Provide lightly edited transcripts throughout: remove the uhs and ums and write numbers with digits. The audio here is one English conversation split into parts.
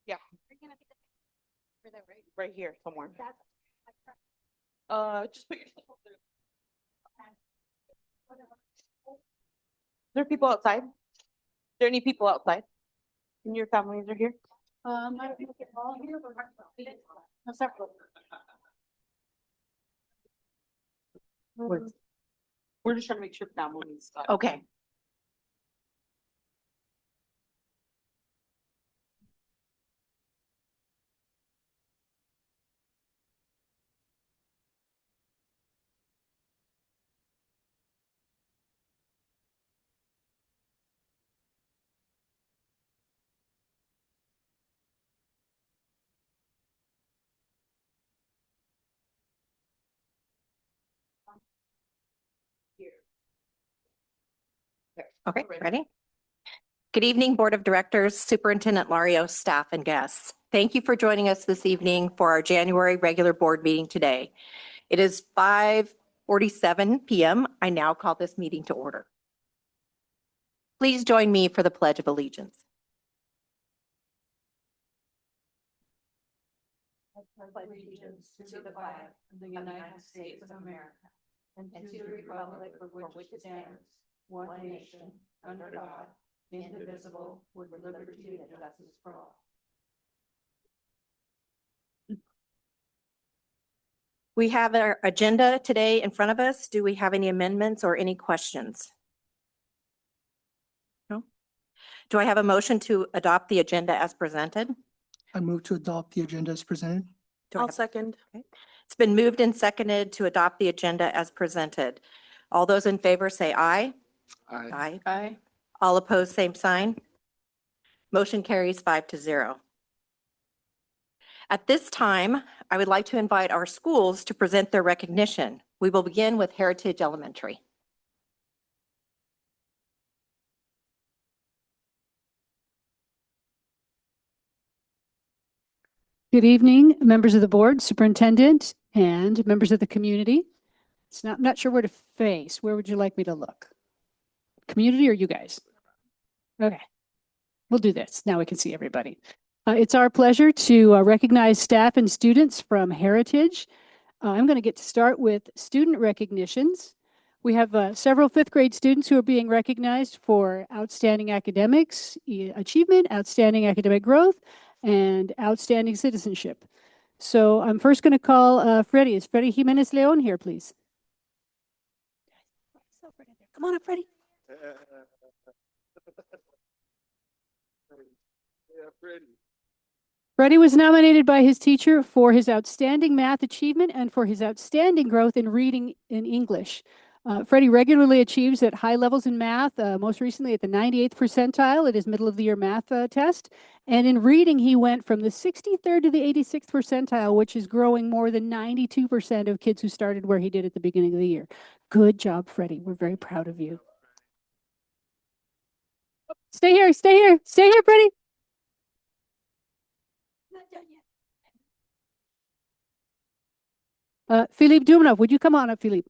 Yeah. Right here somewhere. Just put yourself up there. There are people outside? There any people outside? And your families are here? I don't think they're all here, but no, several. We're just trying to make sure families. Okay. Okay, ready? Good evening, Board of Directors, Superintendent Lario, staff, and guests. Thank you for joining us this evening for our January regular board meeting today. It is 5:47 p.m. I now call this meeting to order. Please join me for the Pledge of Allegiance. I pledge allegiance to the flag of the United States of America and to the republic for which it stands, one nation, under God, indivisible, with liberty and justice for all. We have our agenda today in front of us. Do we have any amendments or any questions? No? Do I have a motion to adopt the agenda as presented? I move to adopt the agenda as presented. Do I I'll have- second. Okay. It's been moved and seconded to adopt the agenda as presented. All those in favor say aye. Aye. Aye. All opposed, same sign. Motion carries 5-0. At this time, I would like to invite our schools to present their recognition. We will begin with Heritage Elementary. Good evening, members of the board, superintendent, and members of the community. I'm not sure where to face. Where would you like me to look? Community or you guys? Okay, we'll do this. Now we can see everybody. It's our pleasure to recognize staff and students from Heritage. I'm going to get to start with student recognitions. We have several fifth grade students who are being recognized for outstanding academics, achievement, outstanding academic growth, and outstanding citizenship. So I'm first going to call Freddie. Is Freddie Jimenez Leon here, please? Come on up, Freddie. Freddie was nominated by his teacher for his outstanding math achievement and for his outstanding growth in reading in English. Freddie regularly achieves at high levels in math, most recently at the 98th percentile at his middle of the year math test. And in reading, he went from the 63rd to the 86th percentile, which is growing more than 92% of kids who started where he did at the beginning of the year. Good job, Freddie. We're very proud of you. Stay here, stay here, stay here, Freddie. Not done yet. Philippe Dumanov, would you come on up, Philippe?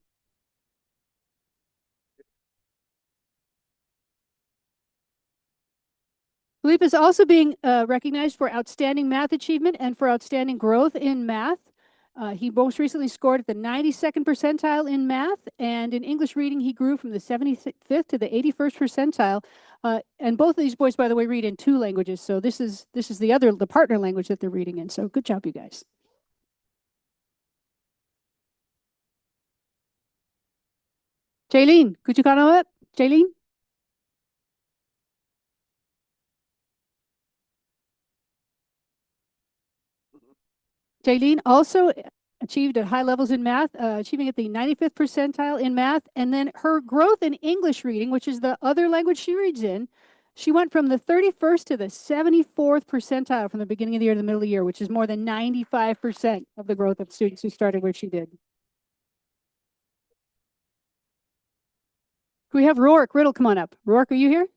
Philippe is also being recognized for outstanding math achievement and for outstanding growth in math. He most recently scored at the 92nd percentile in math, and in English reading, he grew from the 75th to the 81st percentile. And both of these boys, by the way, read in 2 languages. So this is the partner language that they're reading in. So good job, you guys. Jaylene, could you come up? Jaylene? Jaylene also achieved at high levels in math, achieving at the 95th percentile in math. And then her growth in English reading, which is the other language she reads in, She went from the 31st to the 74th percentile from the beginning of the year to the middle of the year, which is more than 95% of the growth of students who started where she did. Can we have Rourke Riddle come on up? Rourke, are you here?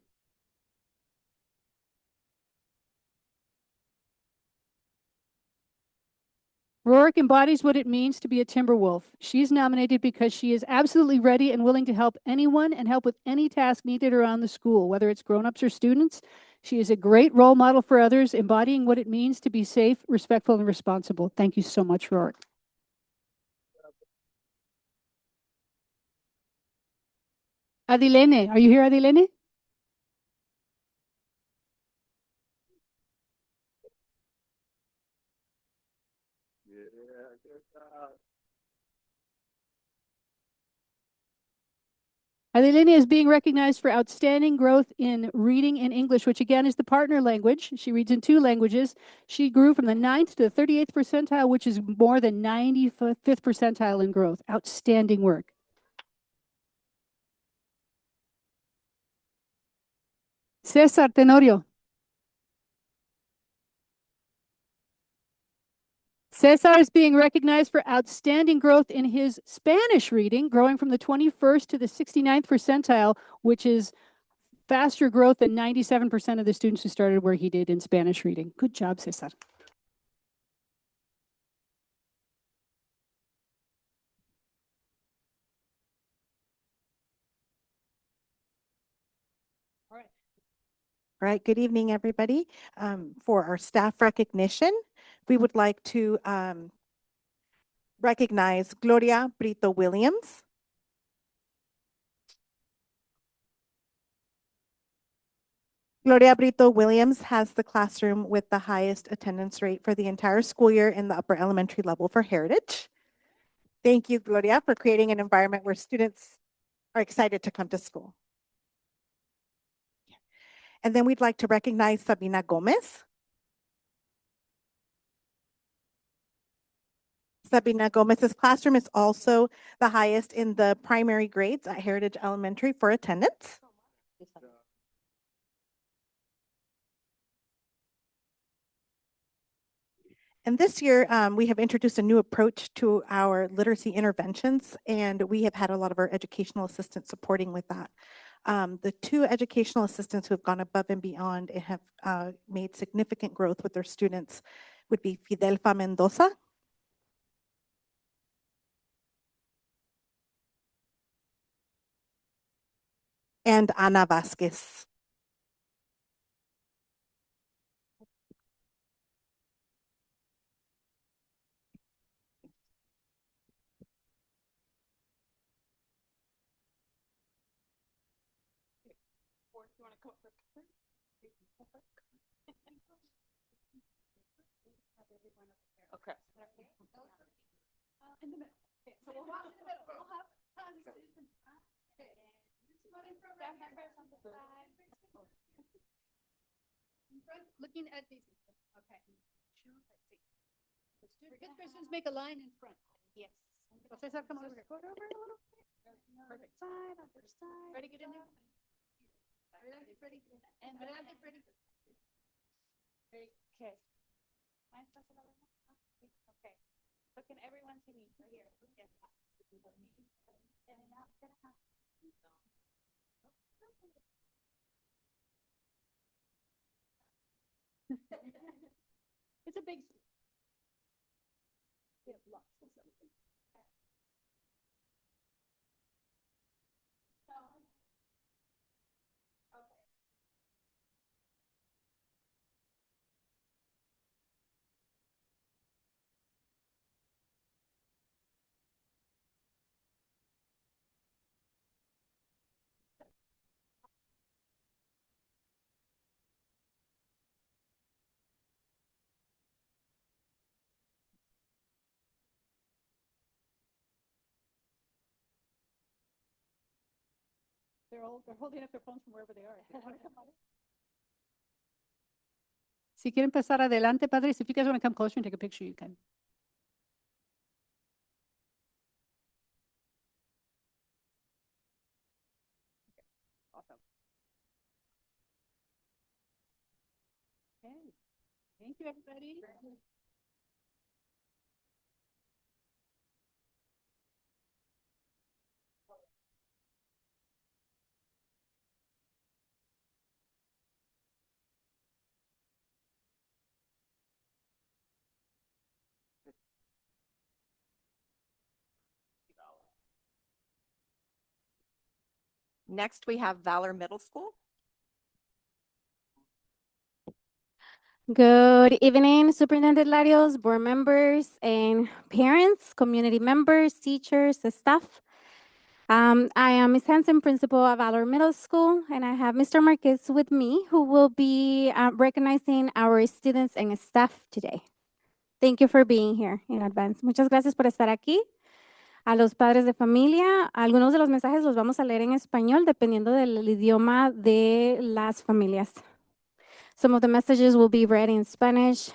Rourke embodies what it means to be a Timberwolf. She's nominated because she is absolutely ready and willing to help anyone and help with any task needed around the school, whether it's grown-ups or students. She is a great role model for others, embodying what it means to be safe, respectful, and responsible. Thank you so much, Rourke. Adilene, are you here, Adilene? Adilene is being recognized for outstanding growth in reading in English, which again is the partner language. She reads in 2 languages. She grew from the 9th to the 38th percentile, which is more than 95th percentile in growth. Outstanding work. Cesar Tenorio. Cesar is being recognized for outstanding growth in his Spanish reading, growing from the 21st to the 69th percentile, which is faster growth than 97% of the students who started where he did in Spanish reading. Good job, Cesar. All right, good evening, everybody. For our staff recognition, we would like to recognize Gloria Brito Williams. Gloria Brito Williams has the classroom with the highest attendance rate for the entire school year in the upper elementary level for Heritage. Thank you, Gloria, for creating an environment where students are excited to come to school. And then we'd like to recognize Sabina Gomez. Sabina Gomez's classroom is also the highest in the primary grades at Heritage Elementary for attendance. And this year, we have introduced a new approach to our literacy interventions, and we have had a lot of our educational assistants supporting with that. The 2 educational assistants who have gone above and beyond and have made significant growth with their students would be Fidelfa Mendoza and Ana Vasquez. Okay. Looking at these. Okay. Good questions, make a line in front. Yes. Cesar, come over here. Go over a little bit. Perfect. Side, other side. Ready, get in there? Ready. And ready. Okay. Okay. Look, can everyone see me right here? Yes. It's a big. We have lots of something. They're holding up their phones from wherever they are. Si quieren pasar adelante, padres, if you guys want to come closer and take a picture, you can. Awesome. Thank you, everybody. Next, we have Valor Middle School. Good evening, Superintendent Larios, board members, and parents, community members, teachers, and staff. I am Ms. Hansen, principal of Valor Middle School, and I have Mr. Marquez with me, who will be recognizing our students and staff today. Thank you for being here in advance. Muchas gracias por estar aquí. A los padres de familia, algunos de los mensajes los vamos a leer en español, dependiendo del idioma de las familias. Some of the messages will be read in Spanish.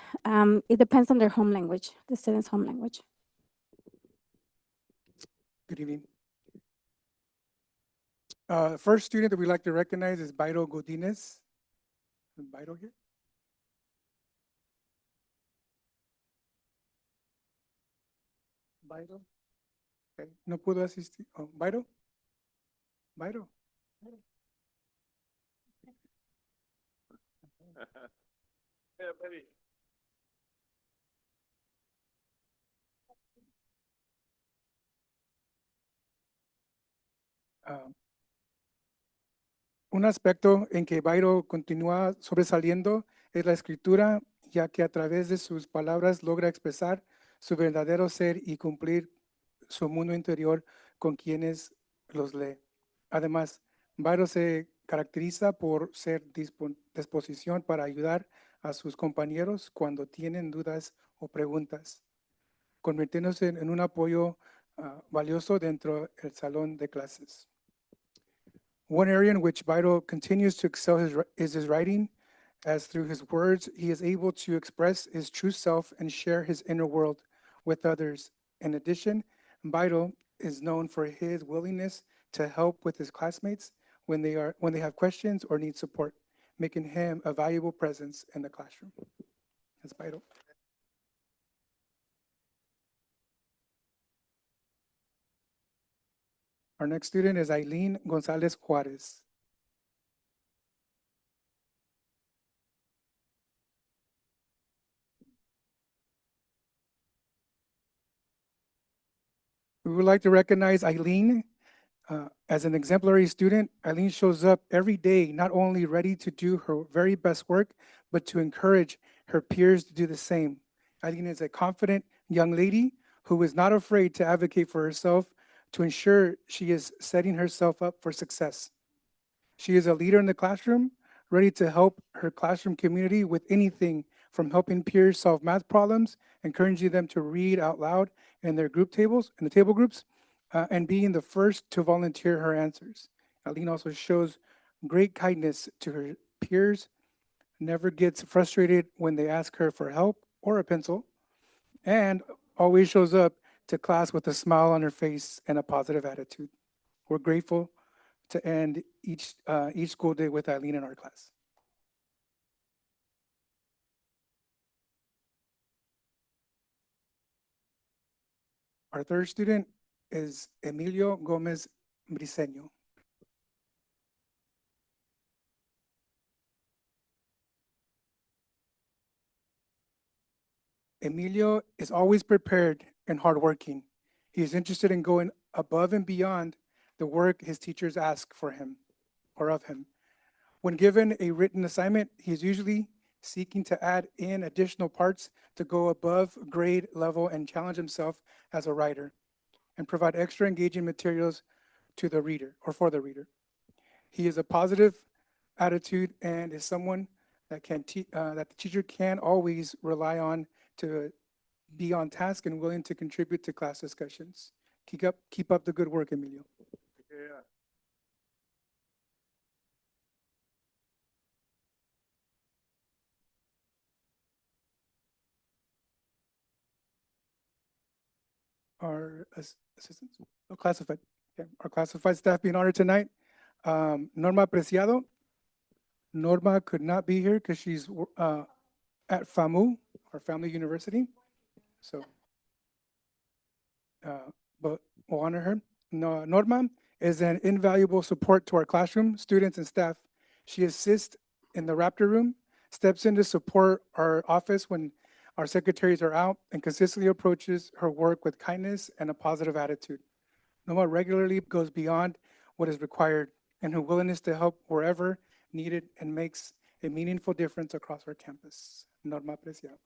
It depends on their home language, the student's home language. Good evening. First student that we'd like to recognize is Bairo Godinez. Is Bairo here? Bairo? Okay, no pudo asistir. Oh, Bairo? Bairo? Un aspecto en que Bairo continúa sobresaliendo es la escritura, ya que a través de sus palabras logra expresar su verdadero ser y cumplir su mundo interior con quienes los lee. Además, Bairo se caracteriza por ser disposición para ayudar a sus compañeros cuando tienen dudas o preguntas, convirtiéndose en un apoyo valioso dentro del salón de clases. One area in which Bairo continues to excel is his writing, as through his words, he is able to express his true self and share his inner world with others. In addition, Bairo is known for his willingness to help with his classmates when they have questions or need support, making him a valuable presence in the classroom. That's Bairo. Our next student is Aileen Gonzalez Juarez. We would like to recognize Aileen as an exemplary student. Aileen shows up every day, not only ready to do her very best work, but to encourage her peers to do the same. Aileen is a confident young lady who is not afraid to advocate for herself to ensure she is setting herself up for success. She is a leader in the classroom, ready to help her classroom community with anything from helping peers solve math problems, encouraging them to read out loud in their group tables, in the table groups, and being the first to volunteer her answers. Aileen also shows great kindness to her peers, never gets frustrated when they ask her for help or a pencil, and always shows up to class with a smile on her face and a positive attitude. We're grateful to end each school day with Aileen in our class. Our third student is Emilio Gomez Briceño. Emilio is always prepared and hardworking. He is interested in going above and beyond the work his teachers ask for him or of him. When given a written assignment, he is usually seeking to add in additional parts to go above grade level and challenge himself as a writer and provide extra engaging materials to the reader or for the reader. He is a positive attitude and is someone that that the teacher can always rely on to be on task and willing to contribute to class discussions. Keep up the good work, Emilio. Our assistants, classified. Okay. Our classified staff being honored tonight. Norma Preciado. Norma could not be here because she's at FAMU, our Family University. So, but we'll honor her. Norma is an invaluable support to our classroom, students, and staff. She assists in the Raptor Room, steps in to support our office when our secretaries are out, and consistently approaches her work with kindness and a positive attitude. Norma regularly goes beyond what is required, and her willingness to help wherever needed and makes a meaningful difference across our campus. Norma Preciado.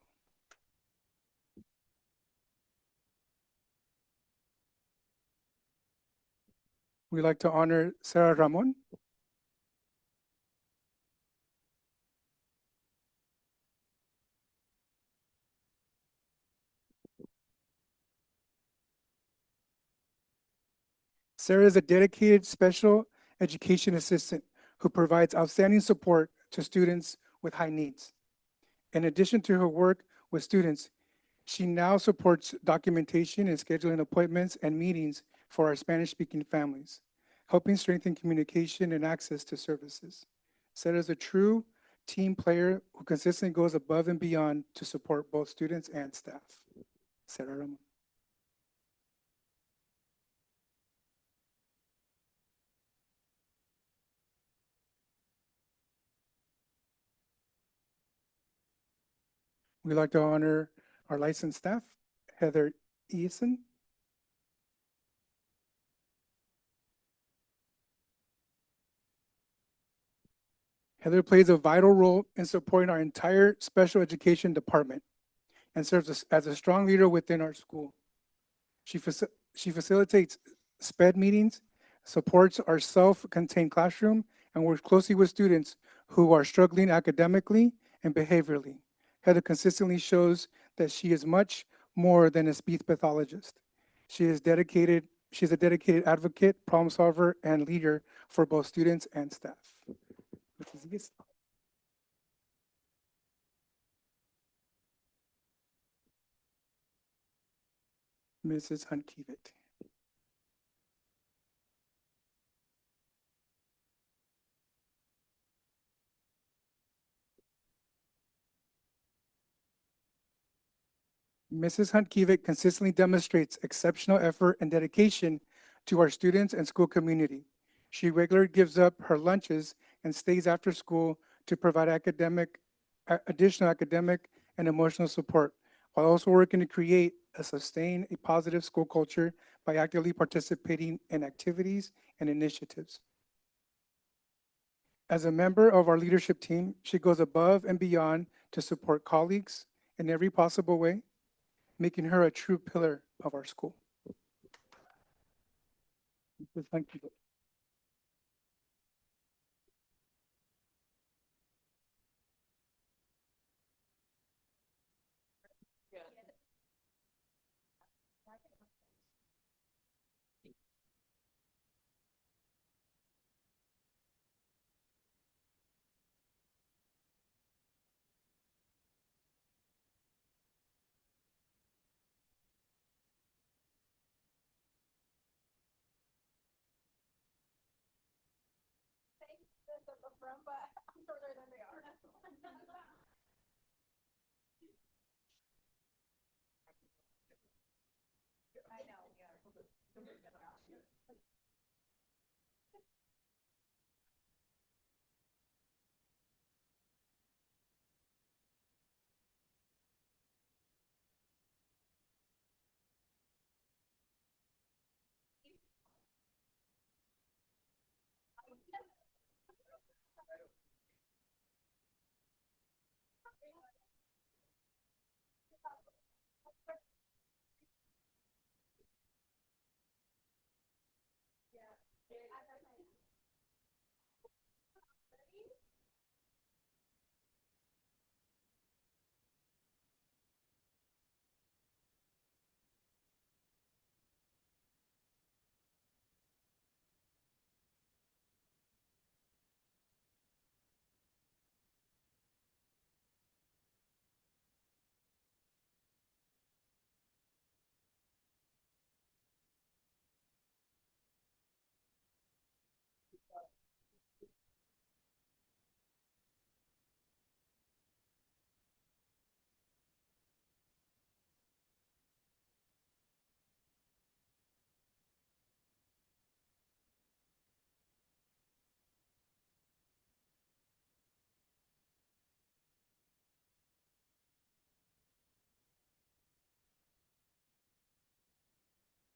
We'd like to honor Sarah Ramon. Sarah is a dedicated special education assistant who provides outstanding support to students with high needs. In addition to her work with students, she now supports documentation and scheduling appointments and meetings for our Spanish-speaking families, helping strengthen communication and access to services. Sarah is a true team player who consistently goes above and beyond to support both students and staff. Sarah Ramon. We'd like to honor our licensed staff, Heather Eason. Heather plays a vital role in supporting our entire special education department and serves as a strong leader within our school. She facilitates SPED meetings, supports our self-contained classroom, and works closely with students who are struggling academically and behaviorally. Heather consistently shows that she is much more than a speech pathologist. She's a dedicated advocate, problem solver, and leader for both students and staff. Mrs. Eason. Mrs. Hunt-Kivett. Mrs. Hunt-Kivett consistently demonstrates exceptional effort and dedication to our students and school community. She regularly gives up her lunches and stays after school to provide additional academic and emotional support, while also working to create and sustain a positive school culture by actively participating in activities and initiatives. As a member of our leadership team, she goes above and beyond to support colleagues in every possible way, making her a true pillar of our school. Thank you.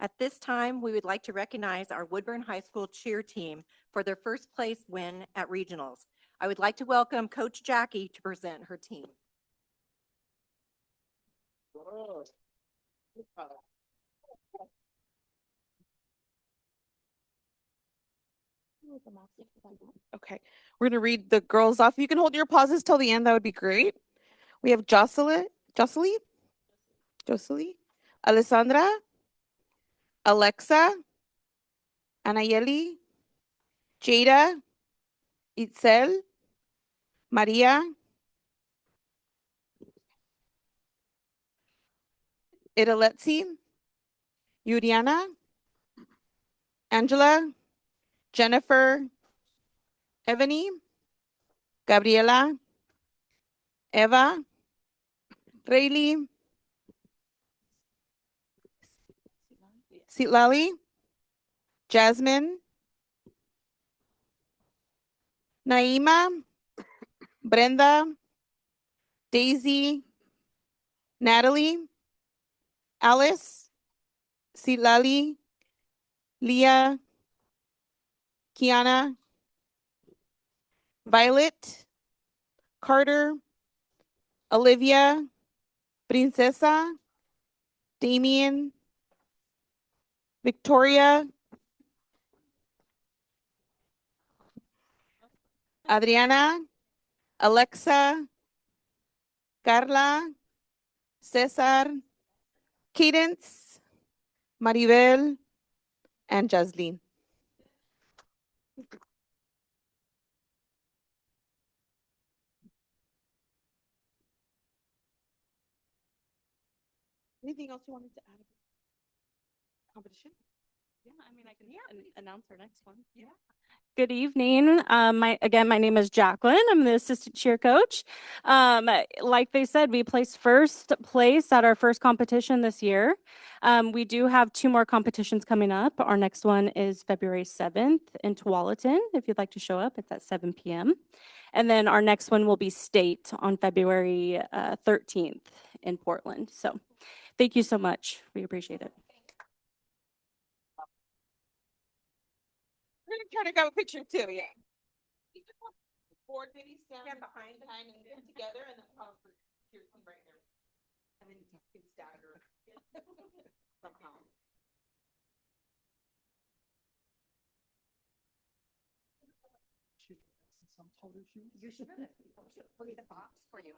At this time, we would like to recognize our Woodburn High School cheer team for their first place win at regionals. I would like to welcome Coach Jackie to present her team. Okay, we're gonna read the girls off. You can hold your pauses till the end. That would be great. We have Jocelyn, Alessandra, Alexa, Anayeli, Jada, Itzel, Maria, Idaletsi, Yuriana, Angela, Jennifer, Ebony, Gabriela, Eva, Rayleigh, Sitlali, Jasmine, Naima, Brenda, Daisy, Natalie, Alice, Sitlali, Leah, Kiana, Violet, Carter, Olivia, Princesa, Damien, Victoria, Adriana, Alexa, Carla, Cesar, Cadence, Maribel, and Jasleen. Anything else you wanted to add? Competition? Yeah, I mean, I can announce our next one. Yeah. Good evening. My name is Jacqueline. I'm the assistant cheer coach. Like they said, we placed first place at our first competition this year. We do have 2 more competitions coming up. Our next one is February 7th in Tualatin. If you'd like to show up, it's at 7 p.m. And then our next one will be state on February 13th in Portland. So thank you so much. We appreciate it. We're gonna try to grab a picture too, yeah. Board maybe stand behind and get together and then pause for your team right there. And then you can stagger somehow. You should. Look at the box for you.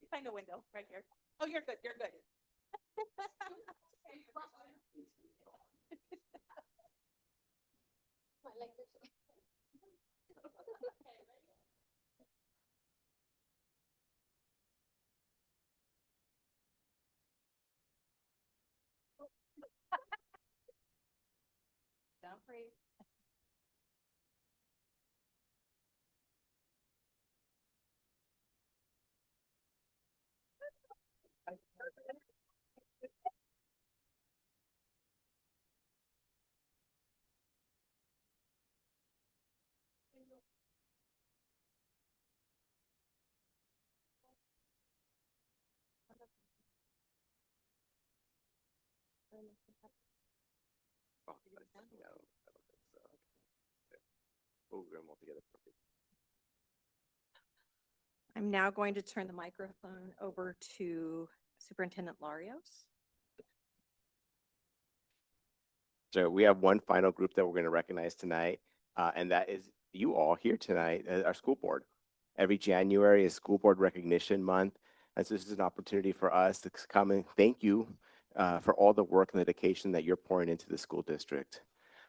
Find a window right here. Oh, you're good, you're good. Don't breathe. I'm now going to turn the microphone over to Superintendent Larios. So we have one final group that we're going to recognize tonight, and that is you all here tonight, our school board. Every January is School Board Recognition Month, and so this is an opportunity for us to come and thank you for all the work and dedication that you're pouring into the school district.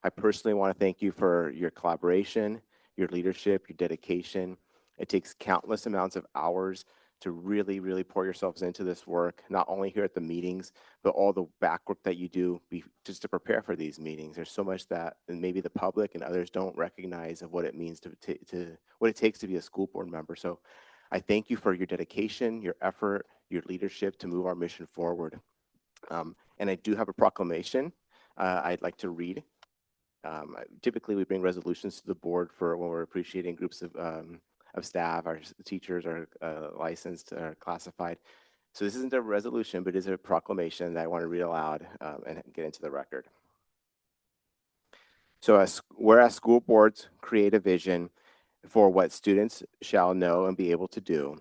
I personally want to thank you for your collaboration, your leadership, your dedication. It takes countless amounts of hours to really, really pour yourselves into this work, not only here at the meetings, but all the back work that you do just to prepare for these meetings. There's so much that and maybe the public and others don't recognize of what it means to what it takes to be a school board member. So I thank you for your dedication, your effort, your leadership to move our mission forward. And I do have a proclamation I'd like to read. Typically, we bring resolutions to the board for when we're appreciating groups of staff, our teachers are licensed or classified. So this isn't a resolution, but it is a proclamation that I want to read aloud and get into the record. So whereas school boards create a vision for what students shall know and be able to do,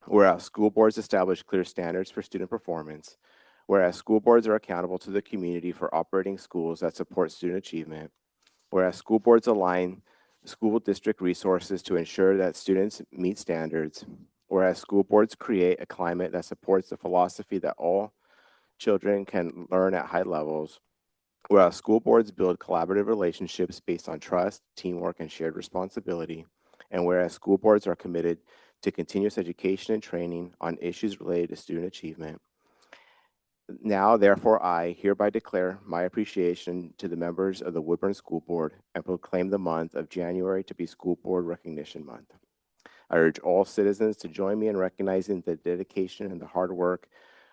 whereas school boards establish clear standards for student performance, whereas school boards are accountable to the community for operating schools that support student achievement, whereas school boards align school district resources to ensure that students meet standards, whereas school boards create a climate that supports the philosophy that all children can learn at high levels, whereas school boards build collaborative relationships based on trust, teamwork, and shared responsibility, and whereas school boards are committed to continuous education and training on issues related to student achievement. Now, therefore, I hereby declare my appreciation to the members of the Woodburn School Board and proclaim the month of January to be School Board Recognition Month. I urge all citizens to join me in recognizing the dedication and the hard work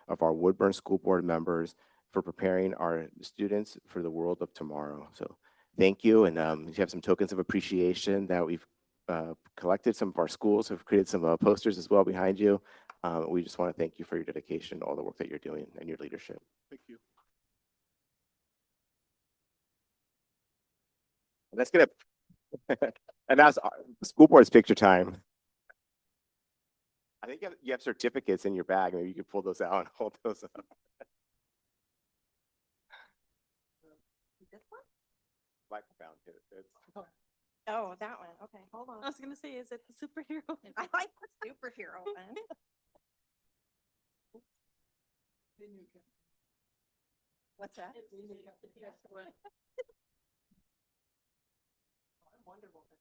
of our Woodburn School Board members for preparing our students for the world of tomorrow. So thank you, and you have some tokens of appreciation that we've collected. Some of our schools have created some posters as well behind you. We just want to thank you for your dedication, all the work that you're doing, and your leadership. Thank you. Let's get a, and that's school board's picture time. I think you have certificates in your bag. Maybe you could pull those out and hold those up. This one? Microphone. Oh, that one. Okay, hold on. I was gonna say, is it the superhero? I like the superhero one. What's that? Wonder Woman.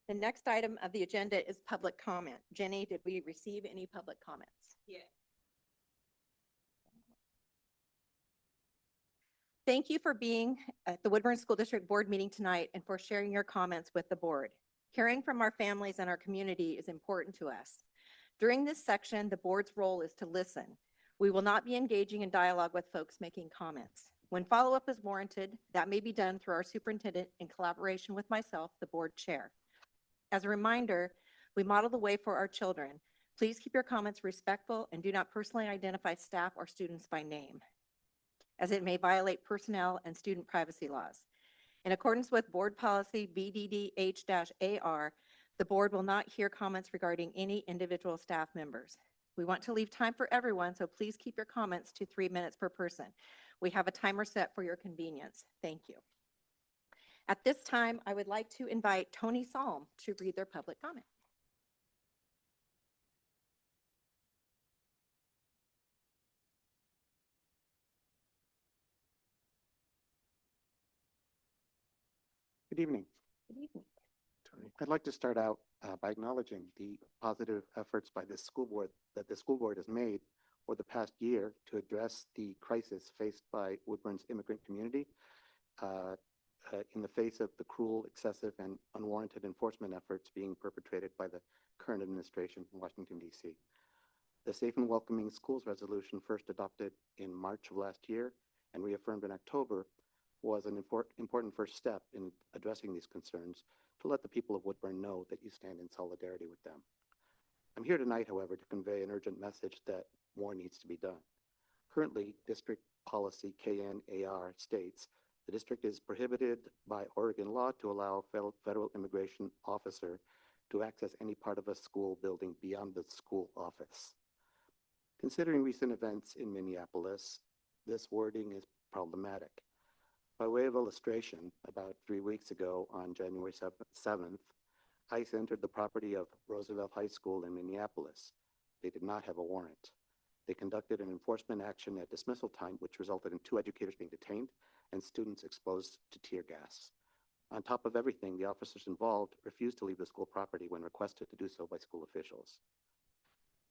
The next item of the agenda is public comment. Jenny, did we receive any public comments? Yeah. Thank you for being at the Woodburn School District Board meeting tonight and for sharing your comments with the board. Hearing from our families and our community is important to us. During this section, the board's role is to listen. We will not be engaging in dialogue with folks making comments. When follow-up is warranted, that may be done through our superintendent in collaboration with myself, the board chair. As a reminder, we model the way for our children. Please keep your comments respectful and do not personally identify staff or students by name, as it may violate personnel and student privacy laws. In accordance with Board Policy BDDH-AR, the board will not hear comments regarding any individual staff members. We want to leave time for everyone, so please keep your comments to 3 minutes per person. We have a timer set for your convenience. Thank you. At this time, I would like to invite Tony Salm to read their public comment. Good evening. Good evening. I'd like to start out by acknowledging the positive efforts by this school board that the school board has made for the past year to address the crisis faced by Woodburn's immigrant community in the face of the cruel, excessive, and unwarranted enforcement efforts being perpetrated by the current administration in Washington, D.C. The Safe and Welcoming Schools Resolution, first adopted in March of last year and reaffirmed in October, was an important first step in addressing these concerns to let the people of Woodburn know that you stand in solidarity with them. I'm here tonight, however, to convey an urgent message that more needs to be done. Currently, district policy KNAR states the district is prohibited by Oregon law to allow a federal immigration officer to access any part of a school building beyond the school office. Considering recent events in Minneapolis, this wording is problematic. By way of illustration, about 3 weeks ago on January 7th, ICE entered the property of Roosevelt High School in Minneapolis. They did not have a warrant. They conducted an enforcement action at dismissal time, which resulted in 2 educators being detained and students exposed to tear gas. On top of everything, the officers involved refused to leave the school property when requested to do so by school officials.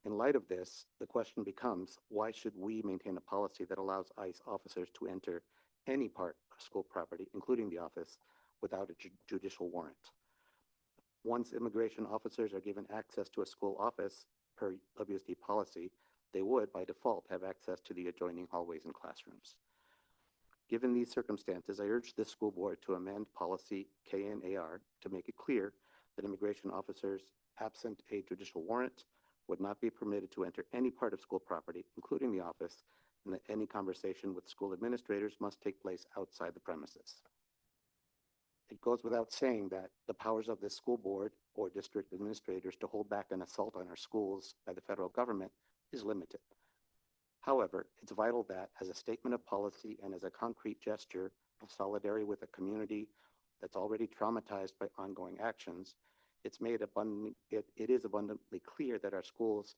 In light of this, the question becomes, why should we maintain a policy that allows ICE officers to enter any part of school property, including the office, without a judicial warrant? Once immigration officers are given access to a school office per WSD policy, they would, by default, have access to the adjoining hallways and classrooms. Given these circumstances, I urge this school board to amend policy KNAR to make it clear that immigration officers, absent a judicial warrant, would not be permitted to enter any part of school property, including the office, and that any conversation with school administrators must take place outside the premises. It goes without saying that the powers of this school board or district administrators to hold back an assault on our schools by the federal government is limited. However, it's vital that as a statement of policy and as a concrete gesture of solidarity with a community that's already traumatized by ongoing actions, it is abundantly clear that our schools,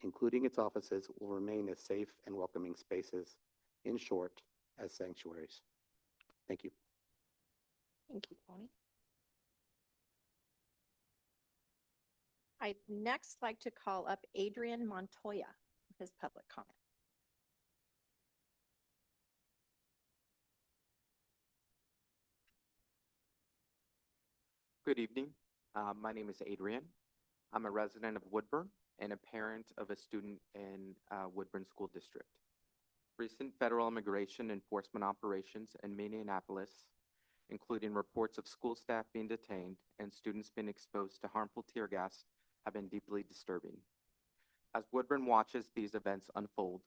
including its offices, will remain as safe and welcoming spaces, in short, as sanctuaries. Thank you. Thank you, Tony. I'd next like to call up Adrian Montoya for his public comment. Good evening. My name is Adrian. I'm a resident of Woodburn and a parent of a student in Woodburn School District. Recent federal immigration enforcement operations in Minneapolis, including reports of school staff being detained and students being exposed to harmful tear gas, have been deeply disturbing. As Woodburn watches these events unfold,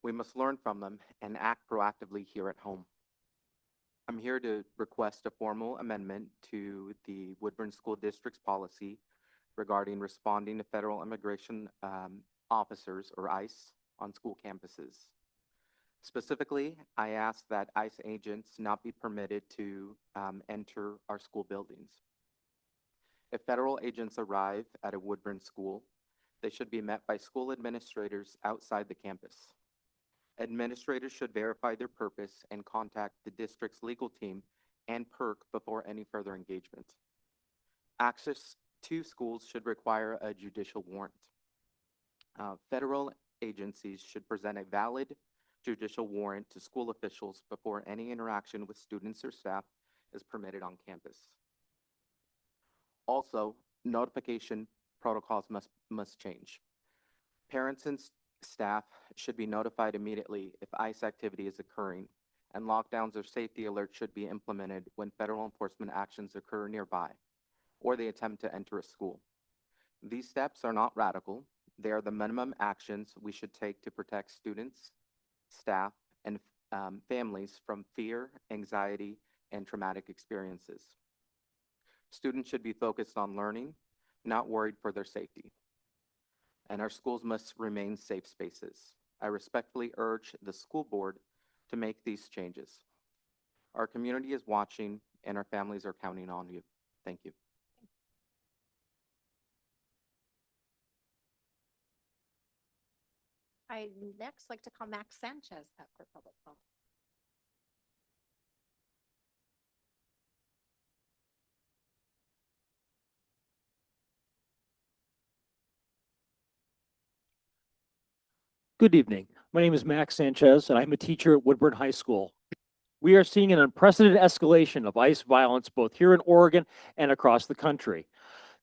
we must learn from them and act proactively here at home. I'm here to request a formal amendment to the Woodburn School District's policy regarding responding to federal immigration officers, or ICE, on school campuses. Specifically, I ask that ICE agents not be permitted to enter our school buildings. If federal agents arrive at a Woodburn school, they should be met by school administrators outside the campus. Administrators should verify their purpose and contact the district's legal team and PERC before any further engagement. Access to schools should require a judicial warrant. Federal agencies should present a valid judicial warrant to school officials before any interaction with students or staff is permitted on campus. Also, notification protocols must change. Parents and staff should be notified immediately if ICE activity is occurring, and lockdowns or safety alerts should be implemented when federal enforcement actions occur nearby or they attempt to enter a school. These steps are not radical. They are the minimum actions we should take to protect students, staff, and families from fear, anxiety, and traumatic experiences. Students should be focused on learning, not worried for their safety. And our schools must remain safe spaces. I respectfully urge the school board to make these changes. Our community is watching and our families are counting on you. Thank you. I'd next like to call Max Sanchez up for public comment. Good evening. My name is Max Sanchez, and I'm a teacher at Woodburn High School. We are seeing an unprecedented escalation of ICE violence both here in Oregon and across the country.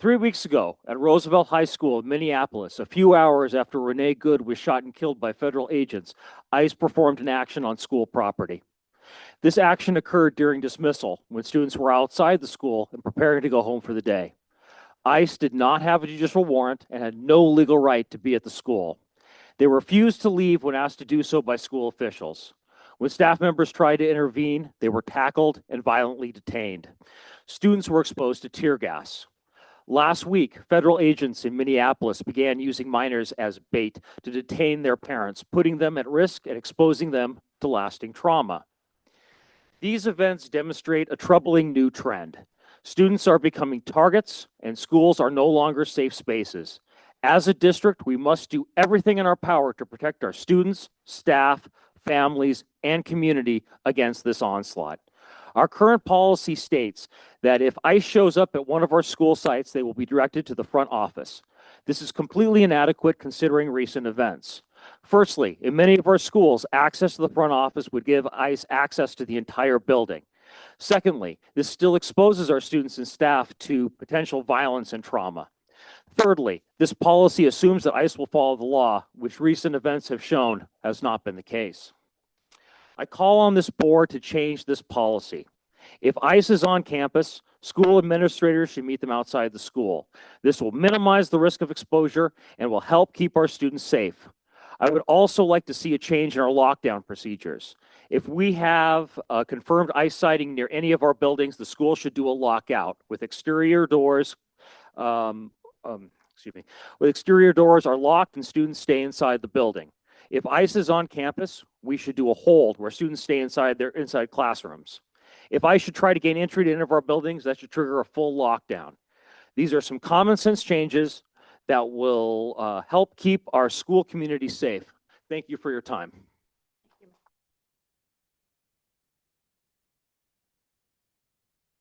3 weeks ago at Roosevelt High School in Minneapolis, a few hours after Renee Good was shot and killed by federal agents, ICE performed an action on school property. This action occurred during dismissal when students were outside the school and preparing to go home for the day. ICE did not have a judicial warrant and had no legal right to be at the school. They refused to leave when asked to do so by school officials. When staff members tried to intervene, they were tackled and violently detained. Students were exposed to tear gas. Last week, federal agents in Minneapolis began using minors as bait to detain their parents, putting them at risk and exposing them to lasting trauma. These events demonstrate a troubling new trend. Students are becoming targets, and schools are no longer safe spaces. As a district, we must do everything in our power to protect our students, staff, families, and community against this onslaught. Our current policy states that if ICE shows up at one of our school sites, they will be directed to the front office. This is completely inadequate considering recent events. Firstly, in many of our schools, access to the front office would give ICE access to the entire building. Secondly, this still exposes our students and staff to potential violence and trauma. Thirdly, this policy assumes that ICE will follow the law, which recent events have shown has not been the case. I call on this board to change this policy. If ICE is on campus, school administrators should meet them outside the school. This will minimize the risk of exposure and will help keep our students safe. I would also like to see a change in our lockdown procedures. If we have a confirmed ICE sighting near any of our buildings, the school should do a lockout with exterior doors. With exterior doors are locked and students stay inside the building. If ICE is on campus, we should do a hold where students stay inside classrooms. If ICE should try to gain entry to any of our buildings, that should trigger a full lockdown. These are some common sense changes that will help keep our school community safe. Thank you for your time.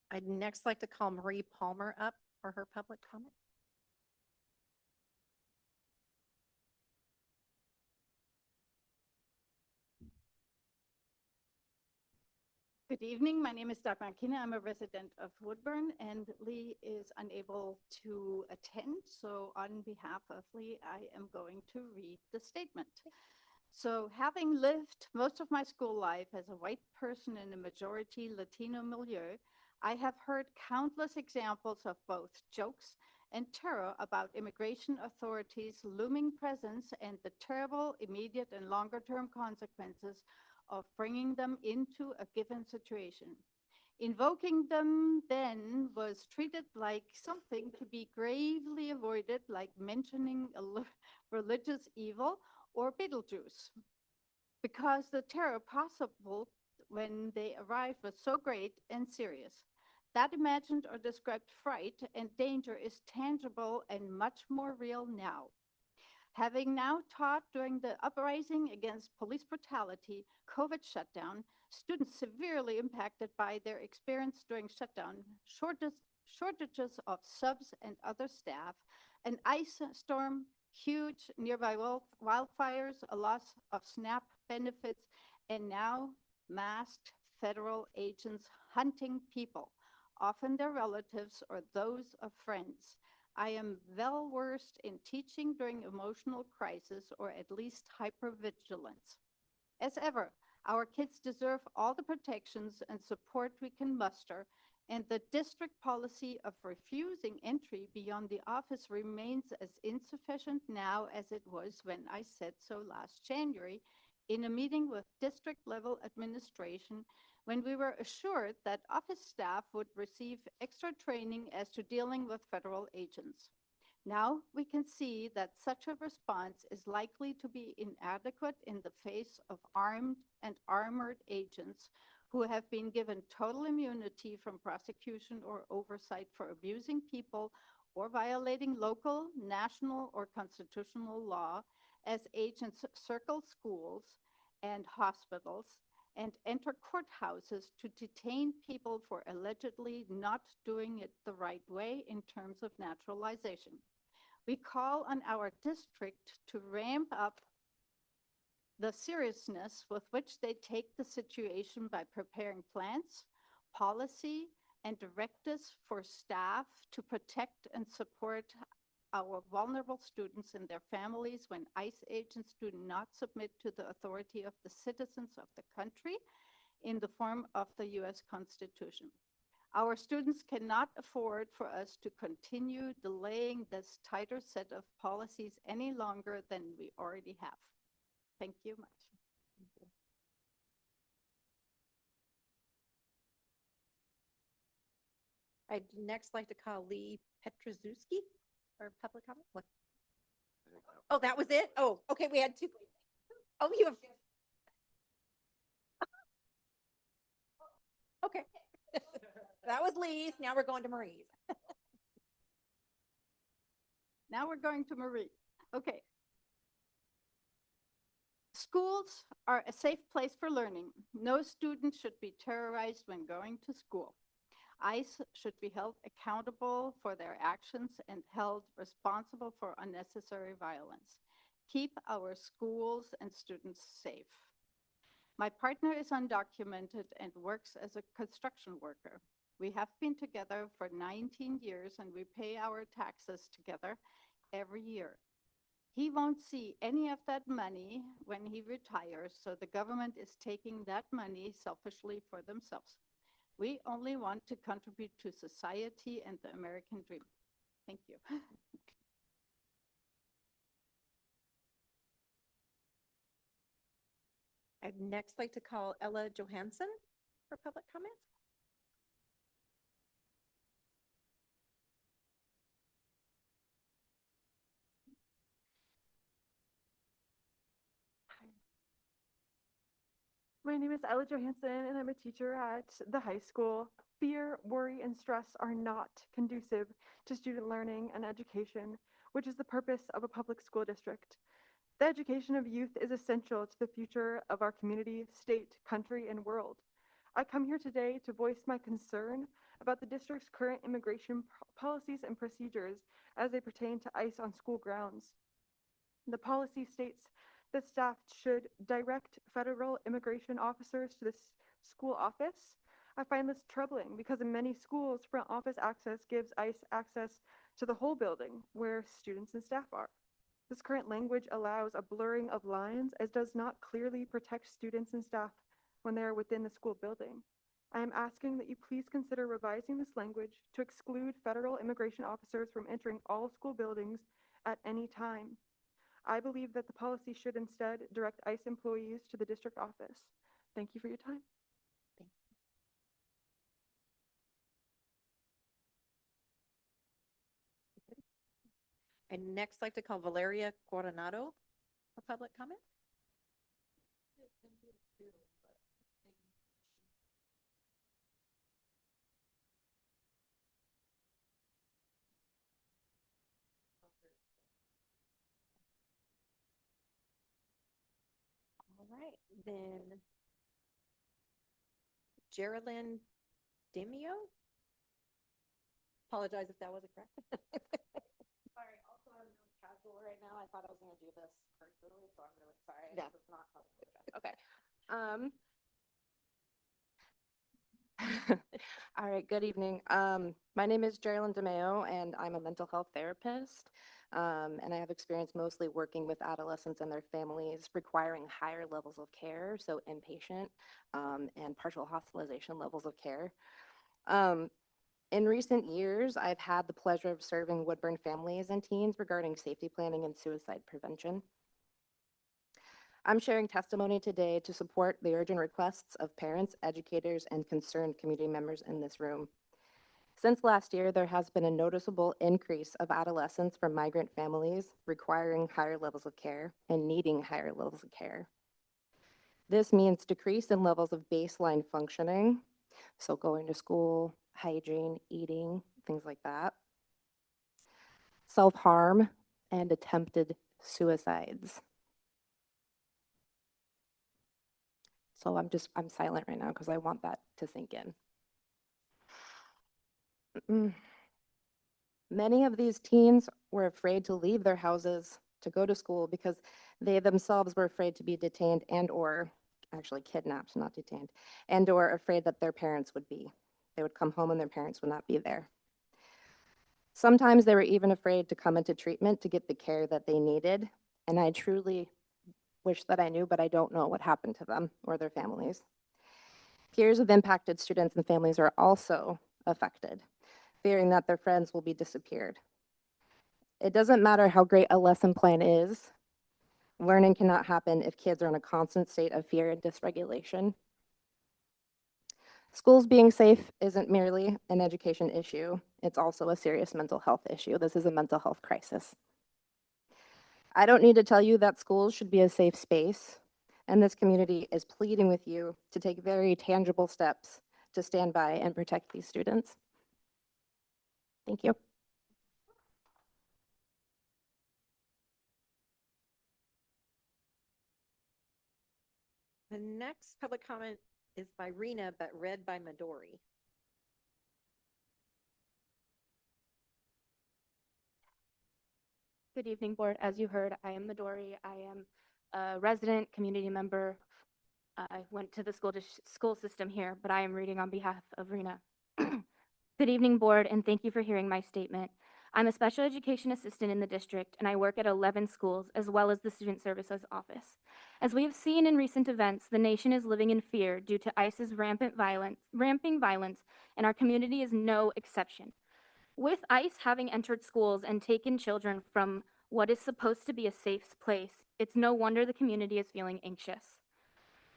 I'd next like to call Marie Palmer up for her public comment. Good evening. My name is Dagmar Kina. I'm a resident of Woodburn, and Lee is unable to attend. So on behalf of Lee, I am going to read the statement. So having lived most of my school life as a white person in a majority Latino milieu, I have heard countless examples of both jokes and terror about immigration authorities' looming presence and the terrible immediate and longer-term consequences of bringing them into a given situation. Invoking them then was treated like something to be gravely avoided, like mentioning a religious evil or Beetlejuice, because the terror possible when they arrived was so great and serious. That imagined or described fright and danger is tangible and much more real now. Having now taught during the uprising against police brutality, COVID shutdown, students severely impacted by their experience during shutdown, shortages of subs and other staff, an ice storm, huge nearby wildfires, a loss of SNAP benefits, and now masked federal agents hunting people, often their relatives or those of friends. I am well versed in teaching during emotional crisis or at least hypervigilance. As ever, our kids deserve all the protections and support we can muster, and the district policy of refusing entry beyond the office remains as insufficient now as it was when I said so last January in a meeting with district-level administration when we were assured that office staff would receive extra training as to dealing with federal agents. Now we can see that such a response is likely to be inadequate in the face of armed and armored agents who have been given total immunity from prosecution or oversight for abusing people or violating local, national, or constitutional law as agents circle schools and hospitals and enter courthouses to detain people for allegedly not doing it the right way in terms of naturalization. We call on our district to ramp up the seriousness with which they take the situation by preparing plans, policy, and directives for staff to protect and support our vulnerable students and their families when ICE agents do not submit to the authority of the citizens of the country in the form of the U.S. Constitution. Our students cannot afford for us to continue delaying this tighter set of policies any longer than we already have. Thank you much. I'd next like to call Lee Petrozewski for public comment. What? Oh, that was it? Oh, okay, we had two. Oh, you have. Okay. That was Lee's. Now we're going to Marie's. Now we're going to Marie. Okay. Schools are a safe place for learning. No student should be terrorized when going to school. ICE should be held accountable for their actions and held responsible for unnecessary violence. Keep our schools and students safe. My partner is undocumented and works as a construction worker. We have been together for 19 years and we pay our taxes together every year. He won't see any of that money when he retires, so the government is taking that money selfishly for themselves. We only want to contribute to society and the American dream. Thank you. I'd next like to call Ella Johansson for public comment. My name is Ella Johansson, and I'm a teacher at the high school. Fear, worry, and stress are not conducive to student learning and education, which is the purpose of a public school district. The education of youth is essential to the future of our community, state, country, and world. I come here today to voice my concern about the district's current immigration policies and procedures as they pertain to ICE on school grounds. The policy states that staff should direct federal immigration officers to the school office. I find this troubling because in many schools, front office access gives ICE access to the whole building where students and staff are. This current language allows a blurring of lines as does not clearly protect students and staff when they are within the school building. I am asking that you please consider revising this language to exclude federal immigration officers from entering all school buildings at any time. I believe that the policy should instead direct ICE employees to the district office. Thank you for your time. I'd next like to call Valeria Coronado for public comment. All right, then Geraldine Demio. Apologize if that wasn't correct. Sorry, also I'm really casual right now. I thought I was gonna do this virtually, so I'm really sorry. Yeah. This is not how to do it. Okay. All right, good evening. My name is Geraldine DeMeo, and I'm a mental health therapist. And I have experience mostly working with adolescents and their families requiring higher levels of care, so inpatient and partial hospitalization levels of care. In recent years, I've had the pleasure of serving Woodburn families and teens regarding safety planning and suicide prevention. I'm sharing testimony today to support the urgent requests of parents, educators, and concerned community members in this room. Since last year, there has been a noticeable increase of adolescents from migrant families requiring higher levels of care and needing higher levels of care. This means decrease in levels of baseline functioning, so going to school, hygiene, eating, things like that, self-harm, and attempted suicides. So I'm silent right now because I want that to sink in. Many of these teens were afraid to leave their houses to go to school because they themselves were afraid to be detained and or actually kidnapped, not detained, and or afraid that their parents would be. They would come home and their parents would not be there. Sometimes they were even afraid to come into treatment to get the care that they needed. And I truly wish that I knew, but I don't know what happened to them or their families. Peers of impacted students and families are also affected, fearing that their friends will be disappeared. It doesn't matter how great a lesson plan is, learning cannot happen if kids are in a constant state of fear and dysregulation. Schools being safe isn't merely an education issue, it's also a serious mental health issue. This is a mental health crisis. I don't need to tell you that schools should be a safe space, and this community is pleading with you to take very tangible steps to stand by and protect these students. Thank you. The next public comment is by Rena, but read by Midori. Good evening, board. As you heard, I am Midori. I am a resident community member. I went to the school system here, but I am reading on behalf of Rena. Good evening, board, and thank you for hearing my statement. I'm a special education assistant in the district, and I work at 11 schools, as well as the student services office. As we have seen in recent events, the nation is living in fear due to ICE's ramping violence, and our community is no exception. With ICE having entered schools and taken children from what is supposed to be a safe place, it's no wonder the community is feeling anxious.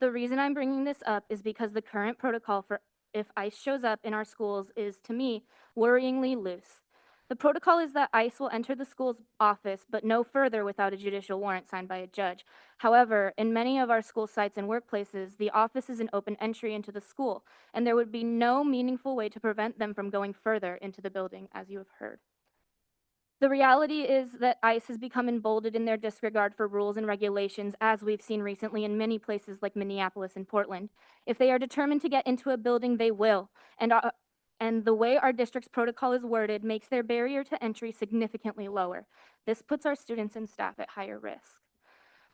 The reason I'm bringing this up is because the current protocol for if ICE shows up in our schools is, to me, worryingly loose. The protocol is that ICE will enter the school's office, but no further without a judicial warrant signed by a judge. However, in many of our school sites and workplaces, the office is an open entry into the school, and there would be no meaningful way to prevent them from going further into the building, as you have heard. The reality is that ICE has become emboldened in their disregard for rules and regulations, as we've seen recently in many places like Minneapolis and Portland. If they are determined to get into a building, they will, and the way our district's protocol is worded makes their barrier to entry significantly lower. This puts our students and staff at higher risk.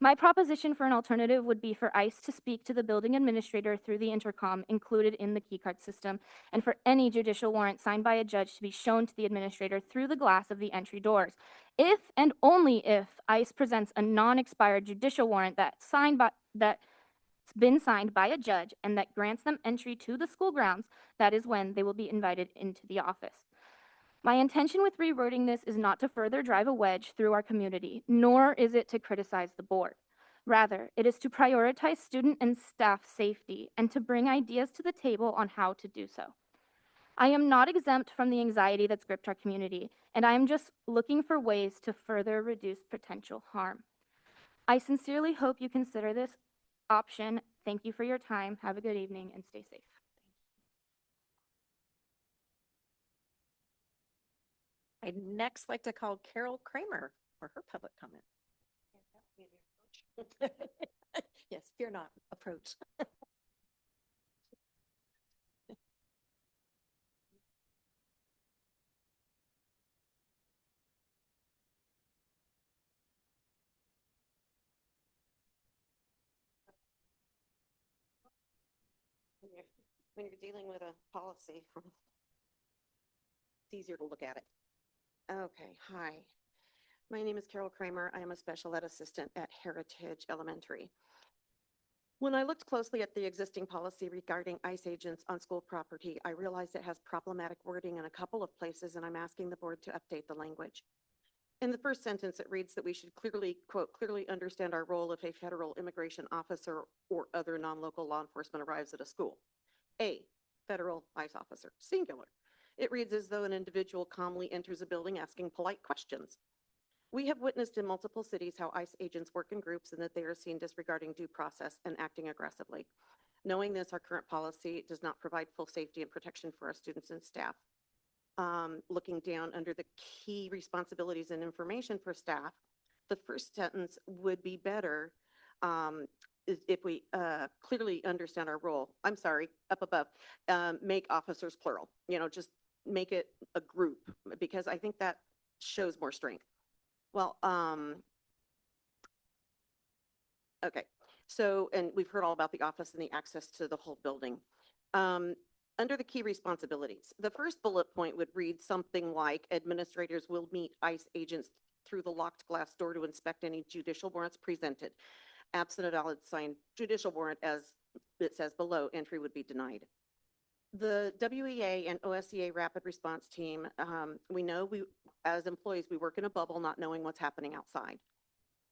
My proposition for an alternative would be for ICE to speak to the building administrator through the intercom included in the keycard system, and for any judicial warrant signed by a judge to be shown to the administrator through the glass of the entry doors. If and only if ICE presents a non-expired judicial warrant that's been signed by a judge and that grants them entry to the school grounds, that is when they will be invited into the office. My intention with rewording this is not to further drive a wedge through our community, nor is it to criticize the board. Rather, it is to prioritize student and staff safety and to bring ideas to the table on how to do so. I am not exempt from the anxiety that's gripped our community, and I am just looking for ways to further reduce potential harm. I sincerely hope you consider this option. Thank you for your time. Have a good evening and stay safe. I'd next like to call Carol Kramer for her public comment. Yes, fear not, approach. When you're dealing with a policy, it's easier to look at it. Okay, hi. My name is Carol Kramer. I am a special ed assistant at Heritage Elementary. When I looked closely at the existing policy regarding ICE agents on school property, I realized it has problematic wording in a couple of places, and I'm asking the board to update the language. In the first sentence, it reads that we should clearly, quote, clearly understand our role if a federal immigration officer or other non-local law enforcement arrives at a school. A federal ICE officer, singular. It reads as though an individual calmly enters a building asking polite questions. We have witnessed in multiple cities how ICE agents work in groups and that they are seen disregarding due process and acting aggressively. Knowing this, our current policy does not provide full safety and protection for our students and staff. Looking down under the key responsibilities and information for staff, the first sentence would be better if we clearly understand our role. I'm sorry, up above, make officers plural, just make it a group, because I think that shows more strength. Well, okay, so, and we've heard all about the office and the access to the whole building. Under the key responsibilities, the first bullet point would read something like administrators will meet ICE agents through the locked glass door to inspect any judicial warrants presented. Absent a valid signed judicial warrant, as it says below, entry would be denied. The WEA and OSEA Rapid Response Team, we know as employees, we work in a bubble not knowing what's happening outside.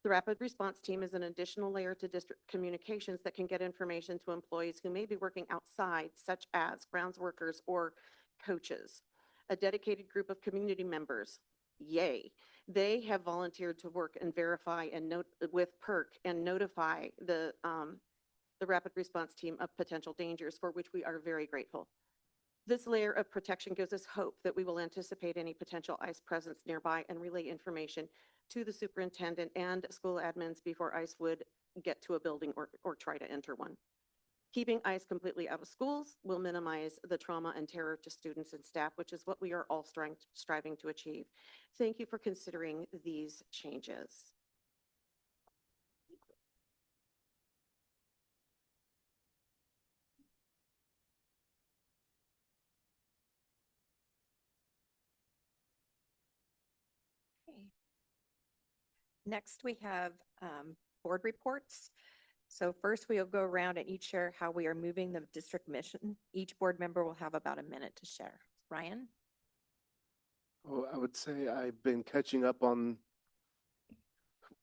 The Rapid Response Team is an additional layer to district communications that can get information to employees who may be working outside, such as grounds workers or coaches. A dedicated group of community members, yay. They have volunteered to work and verify and note with PERC and notify the Rapid Response Team of potential dangers, for which we are very grateful. This layer of protection gives us hope that we will anticipate any potential ICE presence nearby and relay information to the superintendent and school admins before ICE would get to a building or try to enter one. Keeping ICE completely out of schools will minimize the trauma and terror to students and staff, which is what we are all striving to achieve. Thank you for considering these changes. Okay. Next, we have board reports. So first, we'll go around and each share how we are moving the district mission. Each board member will have about a minute to share. Ryan? Oh, I would say I've been catching up on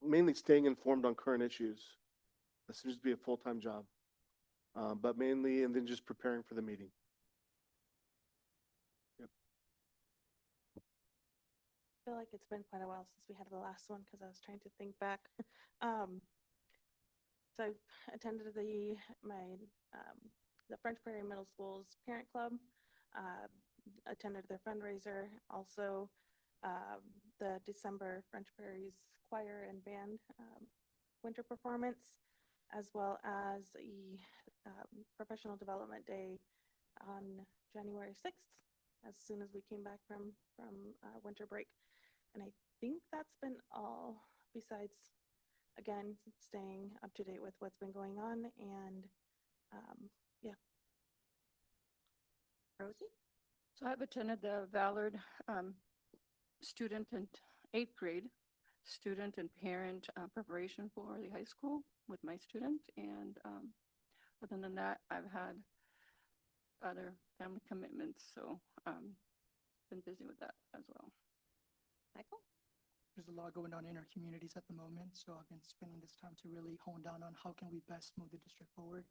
mainly staying informed on current issues. That seems to be a full-time job, but mainly, and then just preparing for the meeting. Yep. I feel like it's been quite a while since we had the last one because I was trying to think back. So I attended the French Prairie Middle School's parent club, attended their fundraiser, also the December French Prairie's choir and band winter performance, as well as the professional development day on January 6th, as soon as we came back from winter break. And I think that's been all, besides, again, staying up to date with what's been going on. And yeah. Rosie? So I've attended the Ballard student and 8th grade student and parent preparation for the high school with my student. And other than that, I've had other family commitments. So been busy with that as well. Michael? There's a lot going on in our communities at the moment, so I've been spending this time to really hone down on how can we best move the district forward,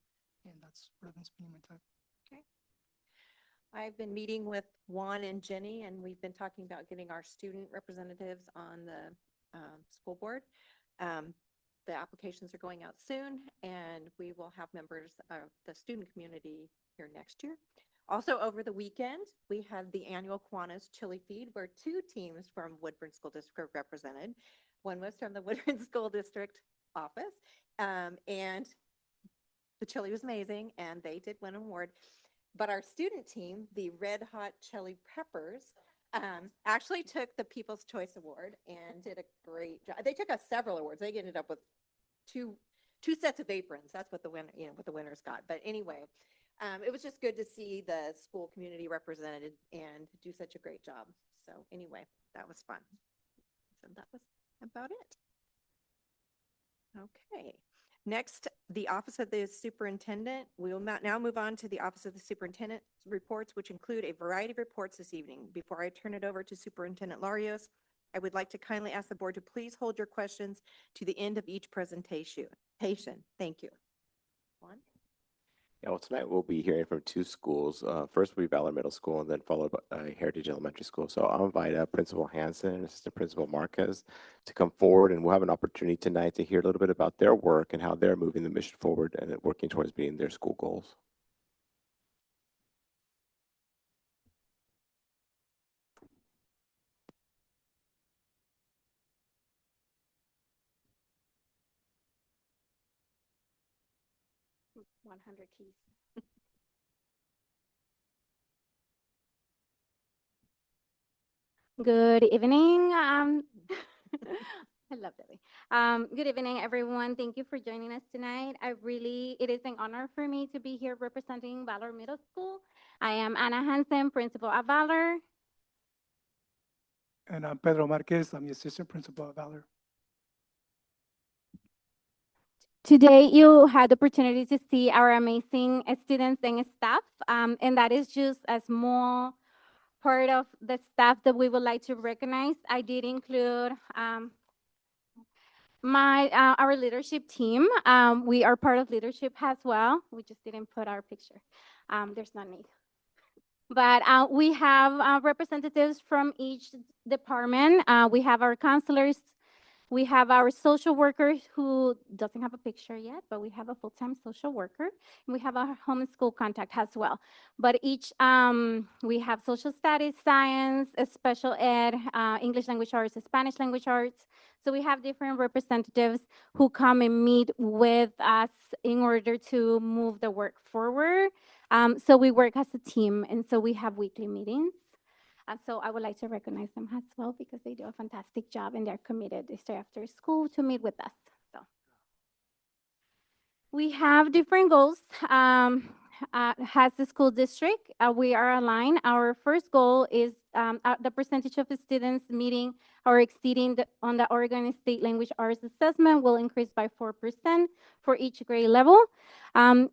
and that's what I've been spending my time. Okay. I've been meeting with Juan and Jenny, and we've been talking about getting our student representatives on the school board. The applications are going out soon, and we will have members of the student community here next year. Also, over the weekend, we had the annual Kiwanis Chili Feed, where 2 teams from Woodburn School District represented. One was from the Woodburn School District office, and the chili was amazing, and they did win an award. But our student team, the Red Hot Chili Peppers, actually took the People's Choice Award and did a great job. They took us several awards. They ended up with two sets of aprons. That's what the winner, what the winners got. But anyway, it was just good to see the school community represented and do such a great job. So anyway, that was fun. So that was about it. Okay. Next, the Office of the Superintendent. We will now move on to the Office of the Superintendent reports, which include a variety of reports this evening. Before I turn it over to Superintendent Larios, I would like to kindly ask the board to please hold your questions to the end of each presentation. Thank you. Juan? Yeah, well, tonight we'll be hearing from 2 schools. First will be Ballard Middle School, and then followed by Heritage Elementary School. So I'll invite Principal Hanson and Assistant Principal Marquez to come forward, and we'll have an opportunity tonight to hear a little bit about their work and how they're moving the mission forward and working towards meeting their school goals. Mm, 100 keys. Good evening. I love Debbie. Good evening, everyone. Thank you for joining us tonight. It is an honor for me to be here representing Valor Middle School. I am Anna Hansen, principal at Valor. And I'm Pedro Marquez. I'm the assistant principal at Valor. Today, you had the opportunity to see our amazing students and staff, and that is just a small part of the staff that we would like to recognize. I did include our leadership team. We are part of leadership as well. We just didn't put our picture. There's no need. But we have representatives from each department. We have our counselors. We have our social worker who doesn't have a picture yet, but we have a full-time social worker. And we have our homeschool contact as well. But we have social studies, science, special ed, English language arts, Spanish language arts. So we have different representatives who come and meet with us in order to move the work forward. So we work as a team, and so we have weekly meetings. So I would like to recognize them as well because they do a fantastic job and they're committed. They stay after school to meet with us. So we have different goals. Has the school district, we are aligned. Our first goal is the percentage of the students meeting or exceeding on the Oregon State Language Arts Assessment will increase by 4% for each grade level. And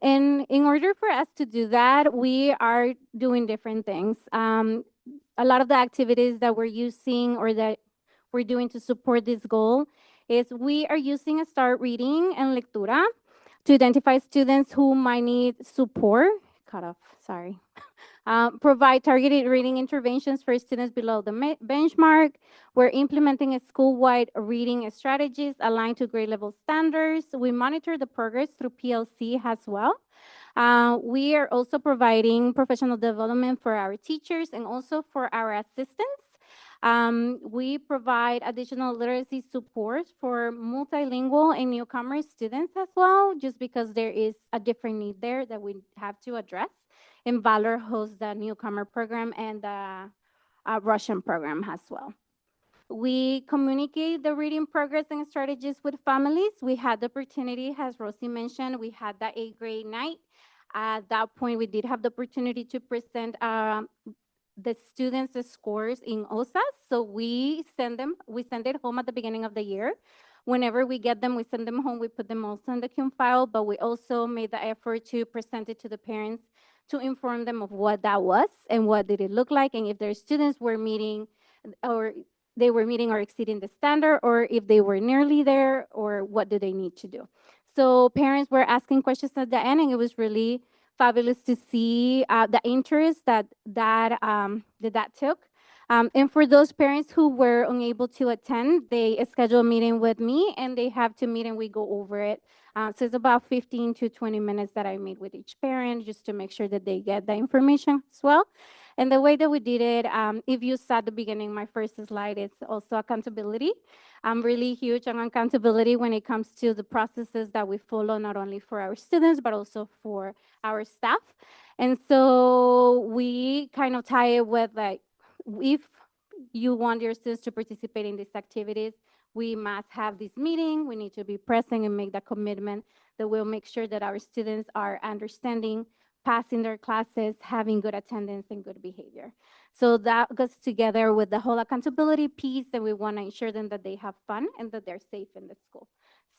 in order for us to do that, we are doing different things. A lot of the activities that we're using or that we're doing to support this goal is we are using a START reading and lectura to identify students who might need support. Provide targeted reading interventions for students below the benchmark. We're implementing a school-wide reading strategies aligned to grade level standards. We monitor the progress through PLC as well. We are also providing professional development for our teachers and also for our assistants. We provide additional literacy support for multilingual and newcomer students as well, just because there is a different need there that we have to address. And Valor hosts the newcomer program and the Russian program as well. We communicate the reading progress and strategies with families. We had the opportunity, as Rosie mentioned, we had the 8th grade night. At that point, we did have the opportunity to present the students' scores in OSAS. So we send it home at the beginning of the year. Whenever we get them, we send them home. We put them also in the CUM file, but we also made the effort to present it to the parents to inform them of what that was and what did it look like, and if their students were meeting or they were meeting or exceeding the standard, or if they were nearly there, or what do they need to do. So parents were asking questions at the end, and it was really fabulous to see the interest that took. And for those parents who were unable to attend, they schedule a meeting with me, and they have to meet and we go over it. So it's about 15 to 20 minutes that I meet with each parent just to make sure that they get the information as well. And the way that we did it, if you saw at the beginning, my first slide, it's also accountability. I'm really huge on accountability when it comes to the processes that we follow, not only for our students, but also for our staff. And so we kind of tie it with, like, if you want your students to participate in these activities, we must have this meeting. We need to be present and make the commitment that we'll make sure that our students are understanding, passing their classes, having good attendance and good behavior. So that goes together with the whole accountability piece, that we want to ensure them that they have fun and that they're safe in the school.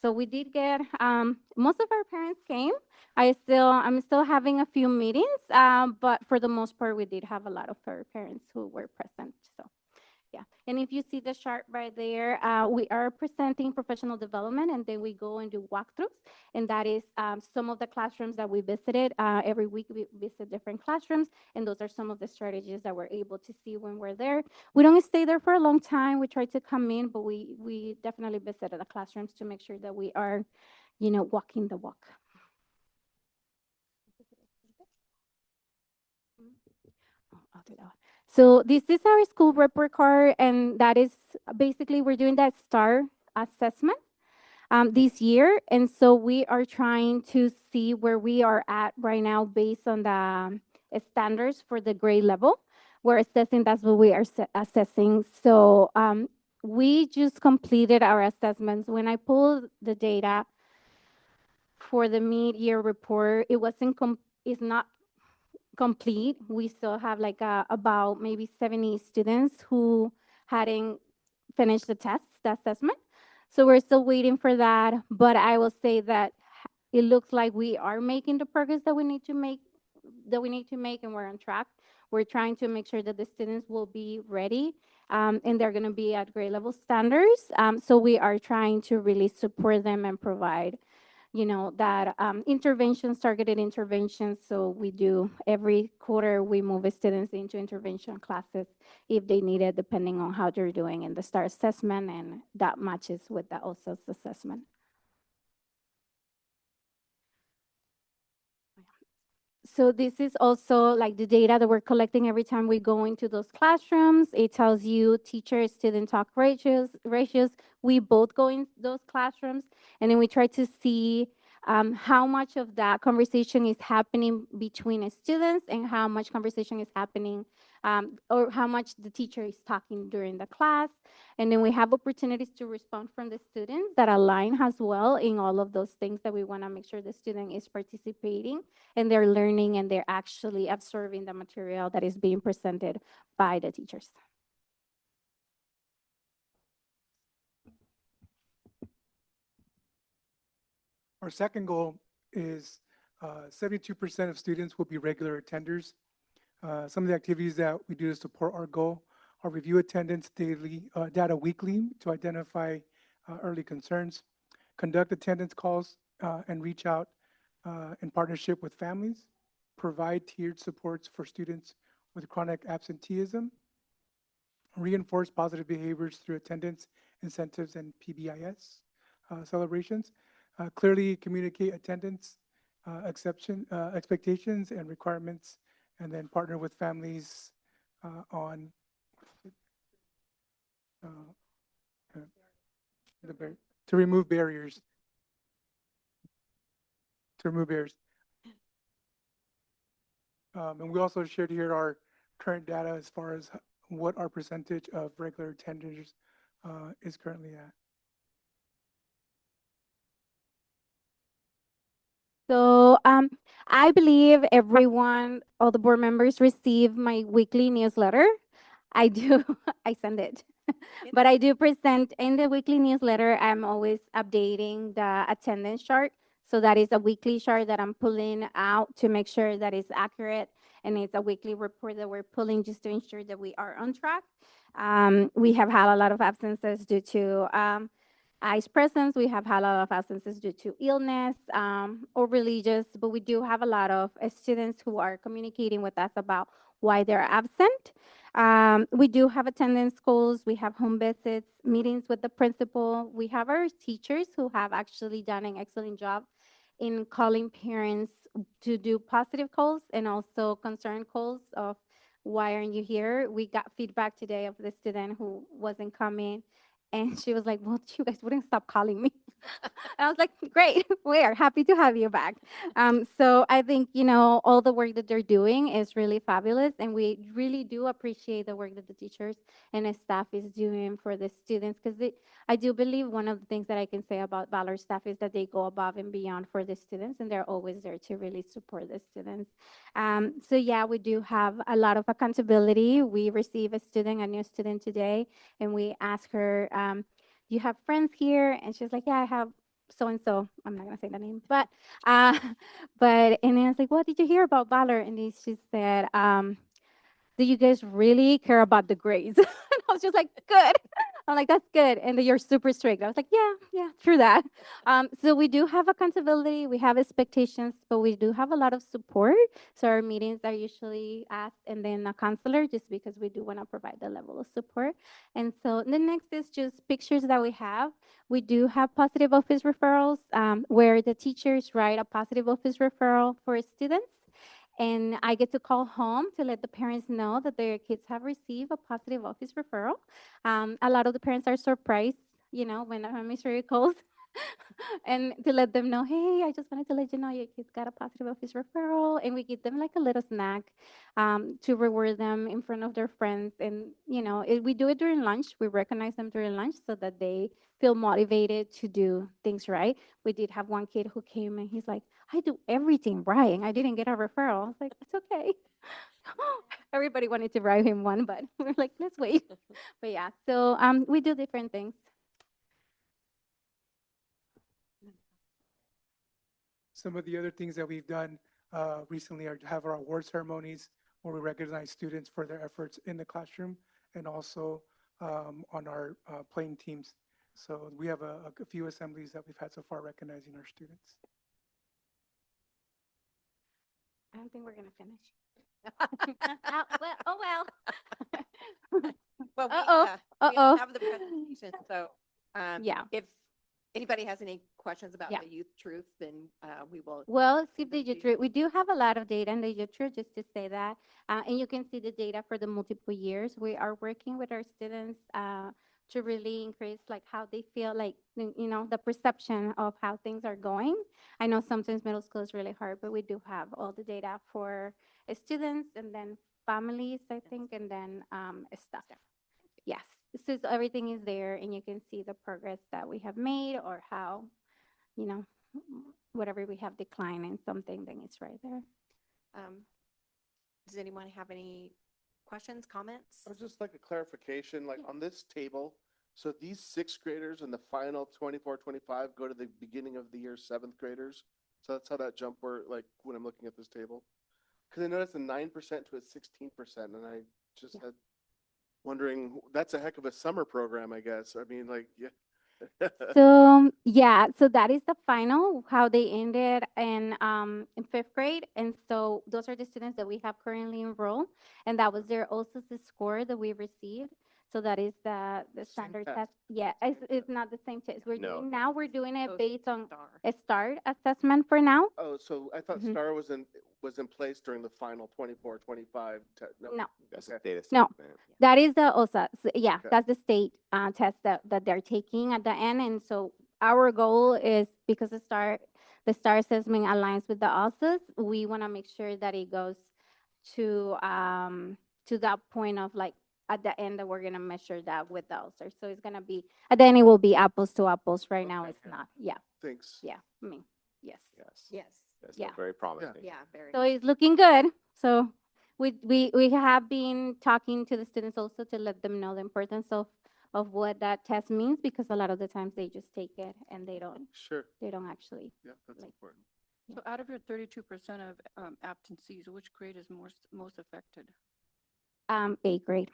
So we did get, most of our parents came. I'm still having a few meetings, but for the most part, we did have a lot of our parents who were present. So yeah, and if you see the chart right there, we are presenting professional development, and then we go and do walkthroughs, and that is some of the classrooms that we visited. Every week we visit different classrooms, and those are some of the strategies that we're able to see when we're there. We don't stay there for a long time. We try to come in, but we definitely visited the classrooms to make sure that we are, walking the walk. I'll do that one. So this is our school report card, and that is basically we're doing that STAR assessment this year. And so we are trying to see where we are at right now based on the standards for the grade level. We're assessing, that's what we are assessing. So we just completed our assessments. When I pulled the data for the mid-year report, it's not complete. We still have like about maybe 70 students who hadn't finished the assessment. So we're still waiting for that. But I will say that it looks like we are making the progress that we need to make, and we're on track. We're trying to make sure that the students will be ready, and they're going to be at grade level standards. So we are trying to really support them and provide, that targeted interventions. So we do every quarter, we move students into intervention classes if they need it, depending on how they're doing in the STAR assessment, and that matches with the OSAS assessment. So this is also like the data that we're collecting every time we go into those classrooms. It tells you teacher-student talk ratios. We both go in those classrooms, and then we try to see how much of that conversation is happening between students and how much conversation is happening or how much the teacher is talking during the class. And then we have opportunities to respond from the students that align as well in all of those things that we want to make sure the student is participating and they're learning and they're actually absorbing the material that is being presented by the teachers. Our second goal is 72% of students will be regular attenders. Some of the activities that we do to support our goal are review attendance data weekly to identify early concerns, conduct attendance calls and reach out in partnership with families, provide tiered supports for students with chronic absenteeism, reinforce positive behaviors through attendance incentives and PBIS celebrations, clearly communicate attendance expectations and requirements, and then partner with families on to remove barriers. And we also shared here our current data as far as what our percentage of regular attenders is currently at. So I believe all the board members receive my weekly newsletter. I do, I send it. But I do present in the weekly newsletter, I'm always updating the attendance chart. So that is a weekly chart that I'm pulling out to make sure that it's accurate. And it's a weekly report that we're pulling just to ensure that we are on track. We have had a lot of absences due to ICE presence. We have had a lot of absences due to illness or religious, but we do have a lot of students who are communicating with us about why they're absent. We do have attendance calls. We have home visits, meetings with the principal. We have our teachers who have actually done an excellent job in calling parents to do positive calls and also concern calls of why aren't you here? We got feedback today of the student who wasn't coming. And she was like, well, you guys wouldn't stop calling me. And I was like, great, we are happy to have you back. So I think, all the work that they're doing is really fabulous. And we really do appreciate the work that the teachers and the staff is doing for the students. Because I do believe one of the things that I can say about Valor staff is that they go above and beyond for the students. And they're always there to really support the students. So yeah, we do have a lot of accountability. We receive a new student today, and we ask her, you have friends here? And she's like, yeah, I have so-and-so. I'm not gonna say the name, but and then I was like, what did you hear about Valor? And then she said, do you guys really care about the grades? And I was just like, good. I'm like, that's good. And you're super strict. I was like, yeah, true that. So we do have accountability, we have expectations, but we do have a lot of support. So our meetings are usually asked and then a counselor, just because we do want to provide the level of support. And so the next is just pictures that we have. We do have positive office referrals where the teachers write a positive office referral for students. And I get to call home to let the parents know that their kids have received a positive office referral. A lot of the parents are surprised, when a mystery calls And to let them know, hey, I just wanted to let you know your kids got a positive office referral, and we give them like a little snack to reward them in front of their friends. And we do it during lunch. We recognize them during lunch so that they feel motivated to do things right. We did have one kid who came and he's like, I do everything right, and I didn't get a referral. I was like, it's okay. Everybody wanted to write him one, but we're like, let's wait. But yeah, so we do different things. Some of the other things that we've done recently are have our award ceremonies where we recognize students for their efforts in the classroom and also on our playing teams. So we have a few assemblies that we've had so far recognizing our students. I don't think we're gonna finish. Oh well. Well, Uh-oh. we Uh-oh. have the presentation, so Yeah. if anybody has any questions about Yeah. the youth truth, then we will. Well, skip the youth. We do have a lot of data in the youth, just to say that. And you can see the data for the multiple years. We are working with our students to really increase like how they feel, like, the perception of how things are going. I know sometimes middle school is really hard, but we do have all the data for students and then families, I think, and then staff. Yes, so everything is there, and you can see the progress that we have made or how, you know, whatever we have declined in something, then it's right there. Does anyone have any questions, comments? I would just like a clarification, like on this table, so these sixth graders in the final 24-25 go to the beginning of the year seventh graders. So that's how that jump were, like, when I'm looking at this table. Because I noticed a 9% to a 16%, and I just had wondering, that's a heck of a summer program, I guess. I mean, like, yeah. So yeah, so that is the final, how they ended in fifth grade. And so those are the students that we have currently enrolled, and that was their also the score that we received. So that is the standard test. test. Yeah, it's not the same test. No. We're doing it based on a STAR assessment for now. Oh, so I thought Mhm. STAR was in place during the final 24-25. No. That's Okay. the data. No, that is the OSA. Yeah, Okay. that's the state test that they're taking at the end. And so our goal is, because the STAR assessment aligns with the OSAs, we want to make sure that it goes to that point of like at the end that we're gonna measure that with the OSAs. So it's gonna be at the end it will be apples to apples. Right now it's not. Yeah. Thanks. Yeah. I mean, yes. Yes. That's Yeah. very promising. Yeah, very. So it's looking good. So we have been talking to the students also to let them know the importance of what that test means, because a lot of the times they just take it and they don't Sure. actually. Yeah, that's like- important. So out of your 32% of absencees, which grade is most affected? 8th grade.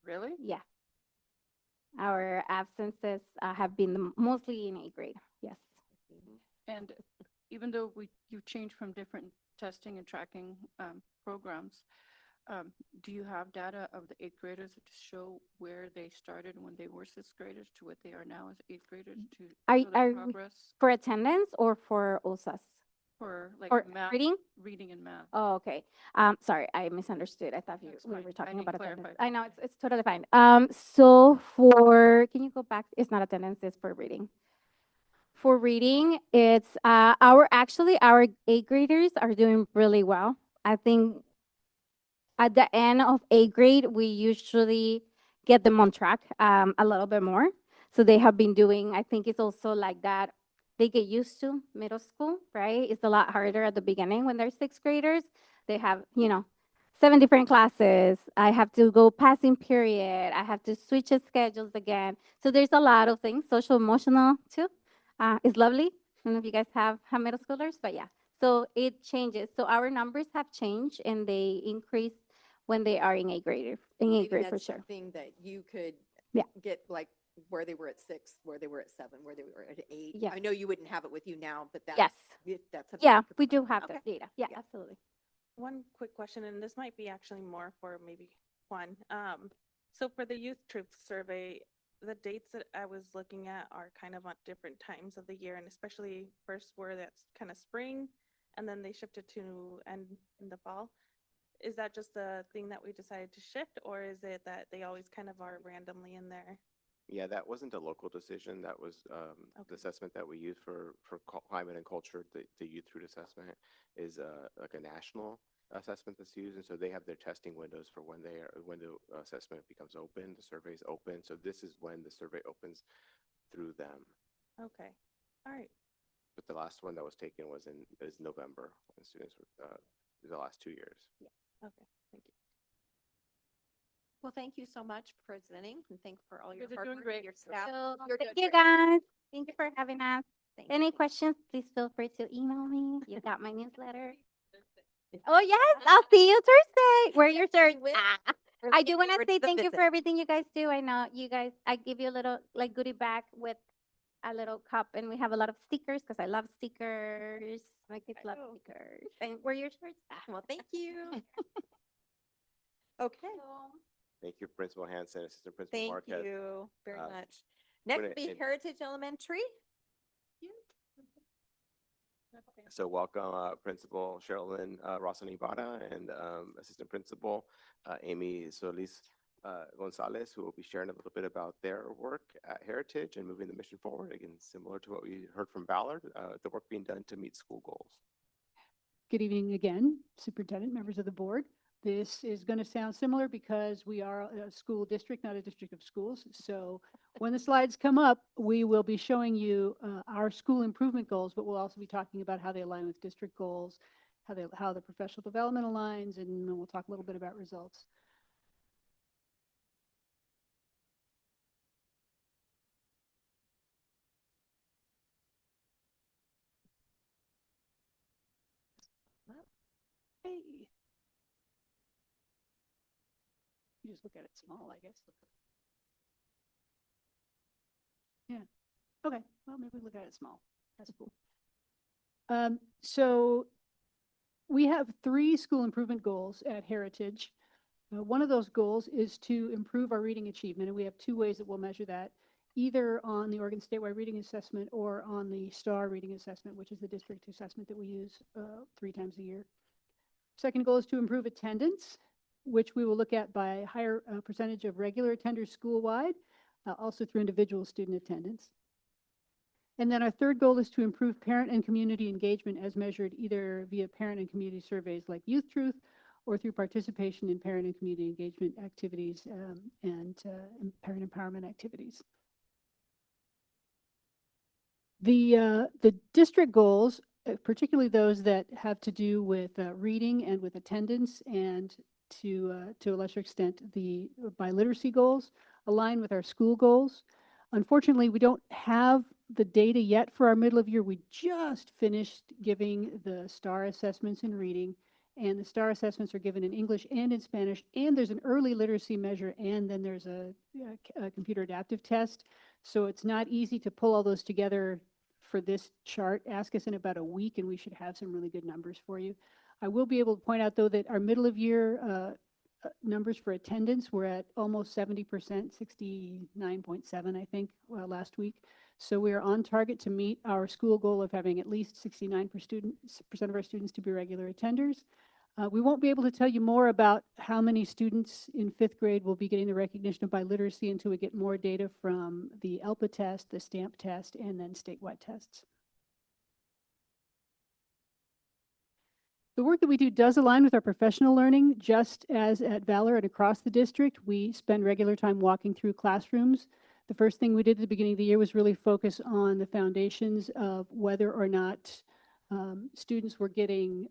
Really? Yeah. Our absences have been mostly in 8th grade. Yes. And even though you changed from different testing and tracking programs, do you have data of the 8th graders to show where they started when they were 6th graders to what they are now as 8th graders to show their progress For attendance or for OSAS? for like Or math, reading? reading and math? Oh, okay. Sorry, I misunderstood. I thought we fine. were I talking need about attendance. clarification. I know it's totally fine. So can you go back? It's not attendance, it's for reading. For reading, it's our 8th graders are doing really well. I think at the end of 8th grade, we usually get them on track a little bit more. So they have been doing, I think it's also like that. They get used to middle school, right? It's a lot harder at the beginning when they're 6th graders. They have, 7 different classes. I have to go passing period. I have to switch the schedules again. So there's a lot of things, social emotional too. It's lovely. I don't know if you guys have middle schoolers, but yeah. So it changes. So our numbers have changed and they increase when they are in 8th grade. In 8th Maybe grade for that's sure. something that you could Yeah. get, like where they were at 6, where they were at 7, where they were at 8. Yeah. I know you wouldn't have it with you now, but that's. Yes. That's. something Yeah, you could we provide. do have Okay. the data. Yeah, absolutely. One quick question, and this might be actually more for maybe Juan. So for the Youth Truth Survey, the dates that I was looking at are kind of on different times of the year, and especially first where that's kind of spring, and then they shifted to end in the fall. Is that just a thing that we decided to shift, or is it that they always kind of are randomly in there? Yeah, that wasn't a local decision. That was the assessment that we use for climate and culture. The Youth Root Assessment is like a national assessment that's used, and so they have their testing windows for when the assessment becomes open, the survey is open. So this is when the survey opens through them. Okay, all right. But the last one that was taken is November, when students were the last 2 years. Yeah. Okay, thank you. Well, thank you so much for presenting and thank you for all your guys are hard doing work, great. your staff. So, You're thank doing you great. guys. Thank you for having us. Thank Any questions, please feel free to email me. You got my newsletter. Oh, yes, I'll see you Thursday. Wear your shirt. I do want to say thank you for everything you guys do. I know you guys, I give you a little like goodie bag with a little cup and we have a lot of stickers because I love stickers. My kids love stickers. And wear your shirts. Well, thank you. Okay, Thank you, Principal Hanson, Assistant Principal thank Marquez. you very Uh, much. Next will be in- Heritage Elementary. So welcome, Principal Sherilyn Rossani Ibarra and Assistant Principal Amy Solis Gonzalez, who will be sharing a little bit about their work at Heritage and moving the mission forward. Again, similar to what we heard from Ballard, the work being done to meet school goals. Good evening again, Superintendent, members of the board. This is going to sound similar because we are a school district, not a district of schools. So when the slides come up, we will be showing you our school improvement goals, but we'll also be talking about how they align with district goals, how the professional development aligns, and then we'll talk a little bit about results. Hey. You just look at it small, I guess. Yeah. Okay. Well, maybe we look at it small. That's cool. So we have 3 school improvement goals at Heritage. One of those goals is to improve our reading achievement, and we have 2 ways that we'll measure that, either on the Oregon Statewide Reading Assessment or on the STAR Reading Assessment, which is the district assessment that we use 3 times a year. Second goal is to improve attendance, which we will look at by higher percentage of regular attenders school-wide, also through individual student attendance. And then our third goal is to improve parent and community engagement as measured either via parent and community surveys like Youth Truth or through participation in parent and community engagement activities and parent empowerment activities. The district goals, particularly those that have to do with reading and with attendance and to a lesser extent the biliteracy goals, align with our school goals. Unfortunately, we don't have the data yet for our middle of year. We just finished giving the STAR assessments in reading, and the STAR assessments are given in English and in Spanish, and there's an early literacy measure, and then there's a computer adaptive test. So it's not easy to pull all those together for this chart. Ask us in about a week, and we should have some really good numbers for you. I will be able to point out, though, that our middle of year numbers for attendance were at almost 70%, 69.7, I think, last week. So we are on target to meet our school goal of having at least 69% of our students to be regular attenders. We won't be able to tell you more about how many students in 5th grade will be getting the recognition of biliteracy until we get more data from the ELPA test, the STAMP test, and then statewide tests. The work that we do does align with our professional learning. Just as at Valor and across the district, we spend regular time walking through classrooms. The first thing we did at the beginning of the year was really focus on the foundations of whether or not students were getting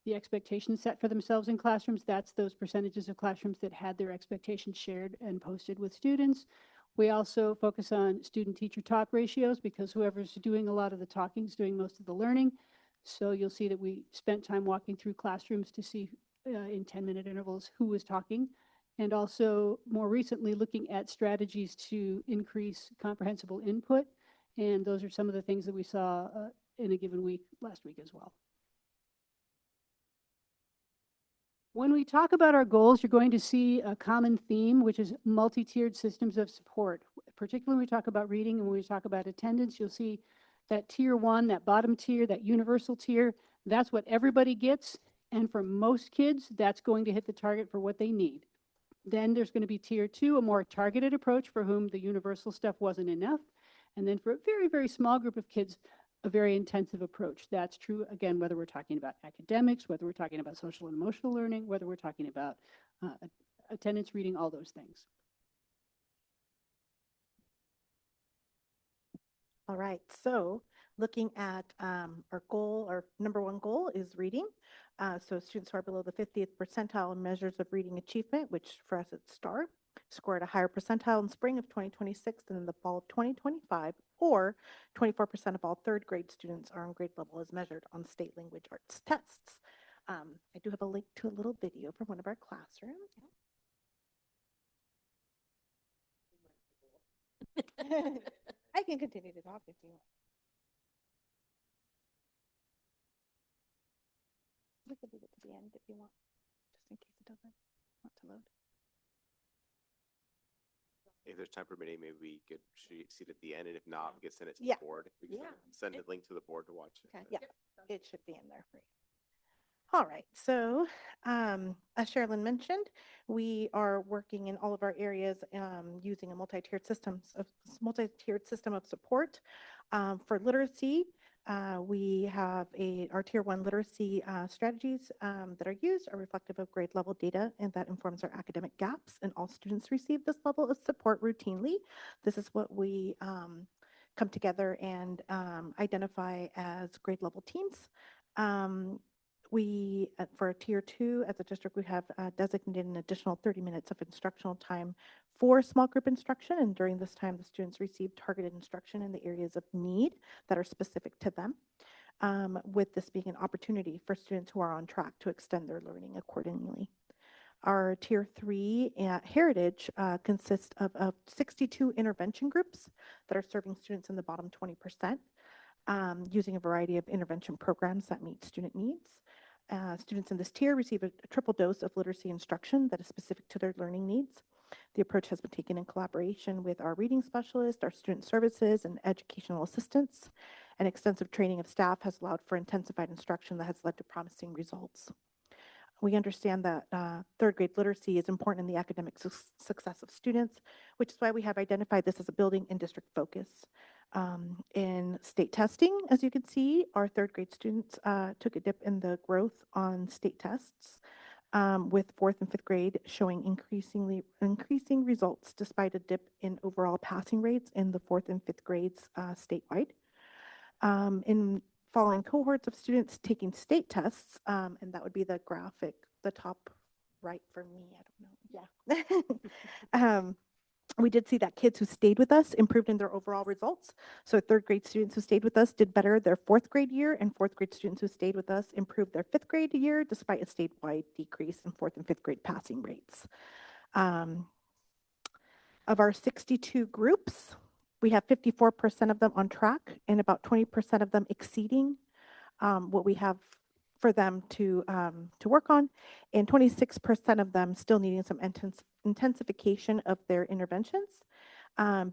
the expectations set for themselves in classrooms. That's those percentages of classrooms that had their expectations shared and posted with students. We also focus on student-teacher talk ratios because whoever's doing a lot of the talking is doing most of the learning. So you'll see that we spent time walking through classrooms to see in 10-minute intervals who was talking, and also more recently looking at strategies to increase comprehensible input. And those are some of the things that we saw in a given week last week as well. When we talk about our goals, you're going to see a common theme, which is multi-tiered systems of support. Particularly when we talk about reading and when we talk about attendance, you'll see that tier 1, that bottom tier, that universal tier, that's what everybody gets. And for most kids, that's going to hit the target for what they need. Then there's going to be tier 2, a more targeted approach for whom the universal stuff wasn't enough. And then for a very, very small group of kids, a very intensive approach. That's true, again, whether we're talking about academics, whether we're talking about social and emotional learning, whether we're talking about attendance, reading, all those things. All right, so looking at our goal, our number one goal is reading. So students who are below the 50th percentile in measures of reading achievement, which for us it's STAR, score at a higher percentile in spring of 2026 than in the fall of 2025, or 24% of all third grade students are on grade level as measured on state language arts tests. I do have a link to a little video from one of our classrooms. I can continue to talk if you want. We could leave it to the end if you want, just in case it doesn't want to load. If there's time permitting, maybe we could see it at the end, and if not, we could send it to Yeah. the board. We can Yeah. send a link to the board to watch it. Okay, yeah, it should be in there for you. All right, so as Sherilyn mentioned, we are working in all of our areas using a multi-tiered system of support. For literacy, we have our tier 1 literacy strategies that are used are reflective of grade level data, and that informs our academic gaps, and all students receive this level of support routinely. This is what we come together and identify as grade level teams. For tier 2, as a district, we have designated an additional 30 minutes of instructional time for small group instruction. And during this time, the students receive targeted instruction in the areas of need that are specific to them, with this being an opportunity for students who are on track to extend their learning accordingly. Our tier 3 heritage consists of 62 intervention groups that are serving students in the bottom 20%, using a variety of intervention programs that meet student needs. Students in this tier receive a triple dose of literacy instruction that is specific to their learning needs. The approach has been taken in collaboration with our reading specialist, our student services, and educational assistants. And extensive training of staff has allowed for intensified instruction that has led to promising results. We understand that third grade literacy is important in the academic success of students, which is why we have identified this as a building and district focus. In state testing, as you can see, our third grade students took a dip in the growth on state tests, with fourth and fifth grade showing increasing results despite a dip in overall passing rates in the fourth and fifth grades statewide. In following cohorts of students taking state tests, and that would be the graphic, the top right for me, I don't know, yeah. We did see that kids who stayed with us improved in their overall results. So third grade students who stayed with us did better their fourth grade year, and fourth grade students who stayed with us improved their fifth grade year despite a statewide decrease in fourth and fifth grade passing rates. Of our 62 groups, we have 54% of them on track and about 20% of them exceeding what we have for them to work on, and 26% of them still needing some intensification of their interventions.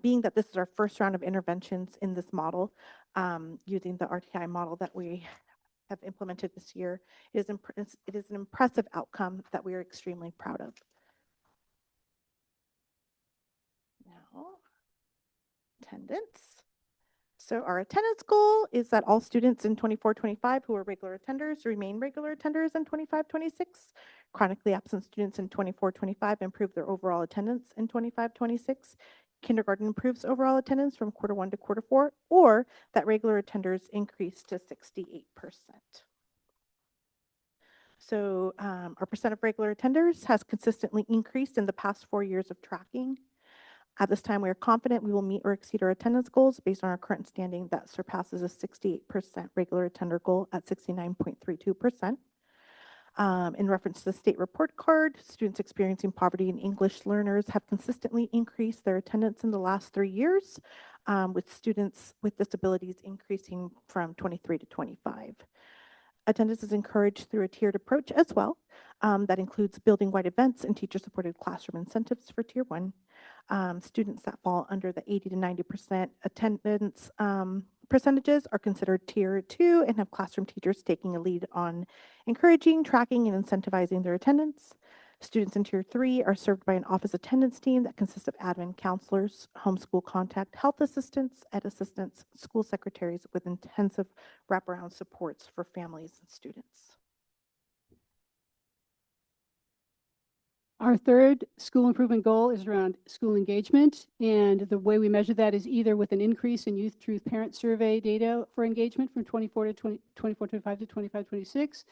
Being that this is our first round of interventions in this model, using the RTI model that we have implemented this year, it is an impressive outcome that we are extremely proud of. Now, attendance. So our attendance goal is that all students in 24-25 who are regular attenders remain regular attenders in 25-26. Chronically absent students in 24-25 improve their overall attendance in 25-26. Kindergarten improves overall attendance from quarter 1 to quarter 4, or that regular attenders increase to 68%. So our percent of regular attenders has consistently increased in the past 4 years of tracking. At this time, we are confident we will meet or exceed our attendance goals based on our current standing that surpasses a 68% regular attender goal at 69.32%. In reference to the state report card, students experiencing poverty and English learners have consistently increased their attendance in the last 3 years, with students with disabilities increasing from 23 to 25. Attendance is encouraged through a tiered approach as well. That includes building-wide events and teacher-supported classroom incentives for Tier 1. Students that fall under the 80 to 90% attendance percentages are considered Tier 2 and have classroom teachers taking a lead on encouraging, tracking, and incentivizing their attendance. Students in Tier 3 are served by an office attendance team that consists of admin counselors, homeschool contact, health assistants, ed assistants, school secretaries with intensive wraparound supports for families and students. Our third school improvement goal is around school engagement, and the way we measure that is either with an increase in Youth Truth Parent Survey data for engagement from 24 to 25 to 25, 26,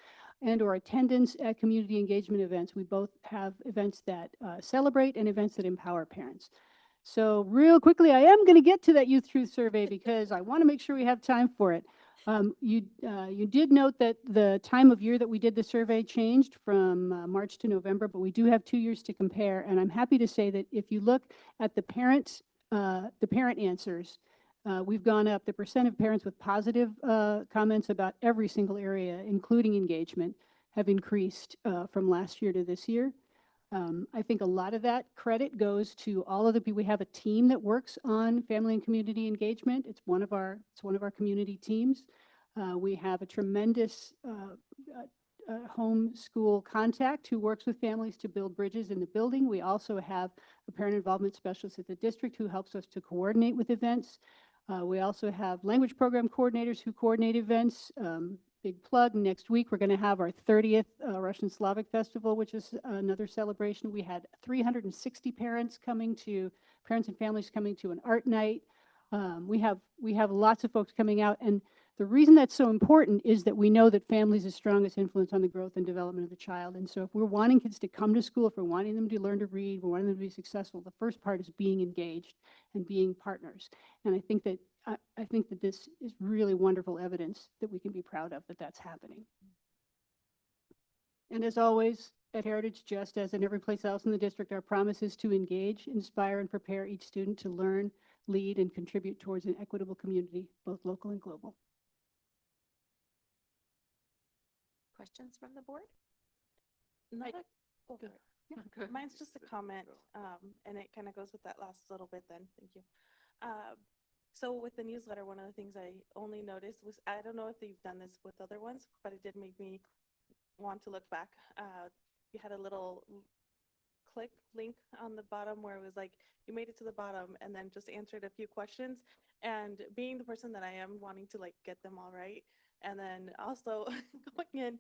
and or attendance at community engagement events. We both have events that celebrate and events that empower parents. So real quickly, I am going to get to that Youth Truth Survey because I want to make sure we have time for it. You did note that the time of year that we did the survey changed from March to November, but we do have 2 years to compare. And I'm happy to say that if you look at the parent answers, we've gone up. The percent of parents with positive comments about every single area, including engagement, have increased from last year to this year. I think a lot of that credit goes to all of the people. We have a team that works on family and community engagement. It's one of our community teams. We have a tremendous homeschool contact who works with families to build bridges in the building. We also have a parent involvement specialist at the district who helps us to coordinate with events. We also have language program coordinators who coordinate events. Big plug, next week we're going to have our 30th Russian Slavic Festival, which is another celebration. We had 360 parents and families coming to an art night. We have lots of folks coming out, and the reason that's so important is that we know that family is the strongest influence on the growth and development of the child. And so if we're wanting kids to come to school, if we're wanting them to learn to read, we're wanting them to be successful, the first part is being engaged and being partners. And I think that this is really wonderful evidence that we can be proud of that that's happening. And as always, at Heritage, just as in every place else in the district, our promise is to engage, inspire, and prepare each student to learn, lead, and contribute towards an equitable community, both local and global. Questions from the board? Another, Go ahead. Yeah, mine's just a comment, and it kind of goes with that last little bit then, thank you. So with the newsletter, one of the things I only noticed was, I don't know if you've done this with other ones, but it did make me want to look back. You had a little click link on the bottom where it was like, you made it to the bottom and then just answered a few questions. And being the person that I am, wanting to like get them all right. And then also going in,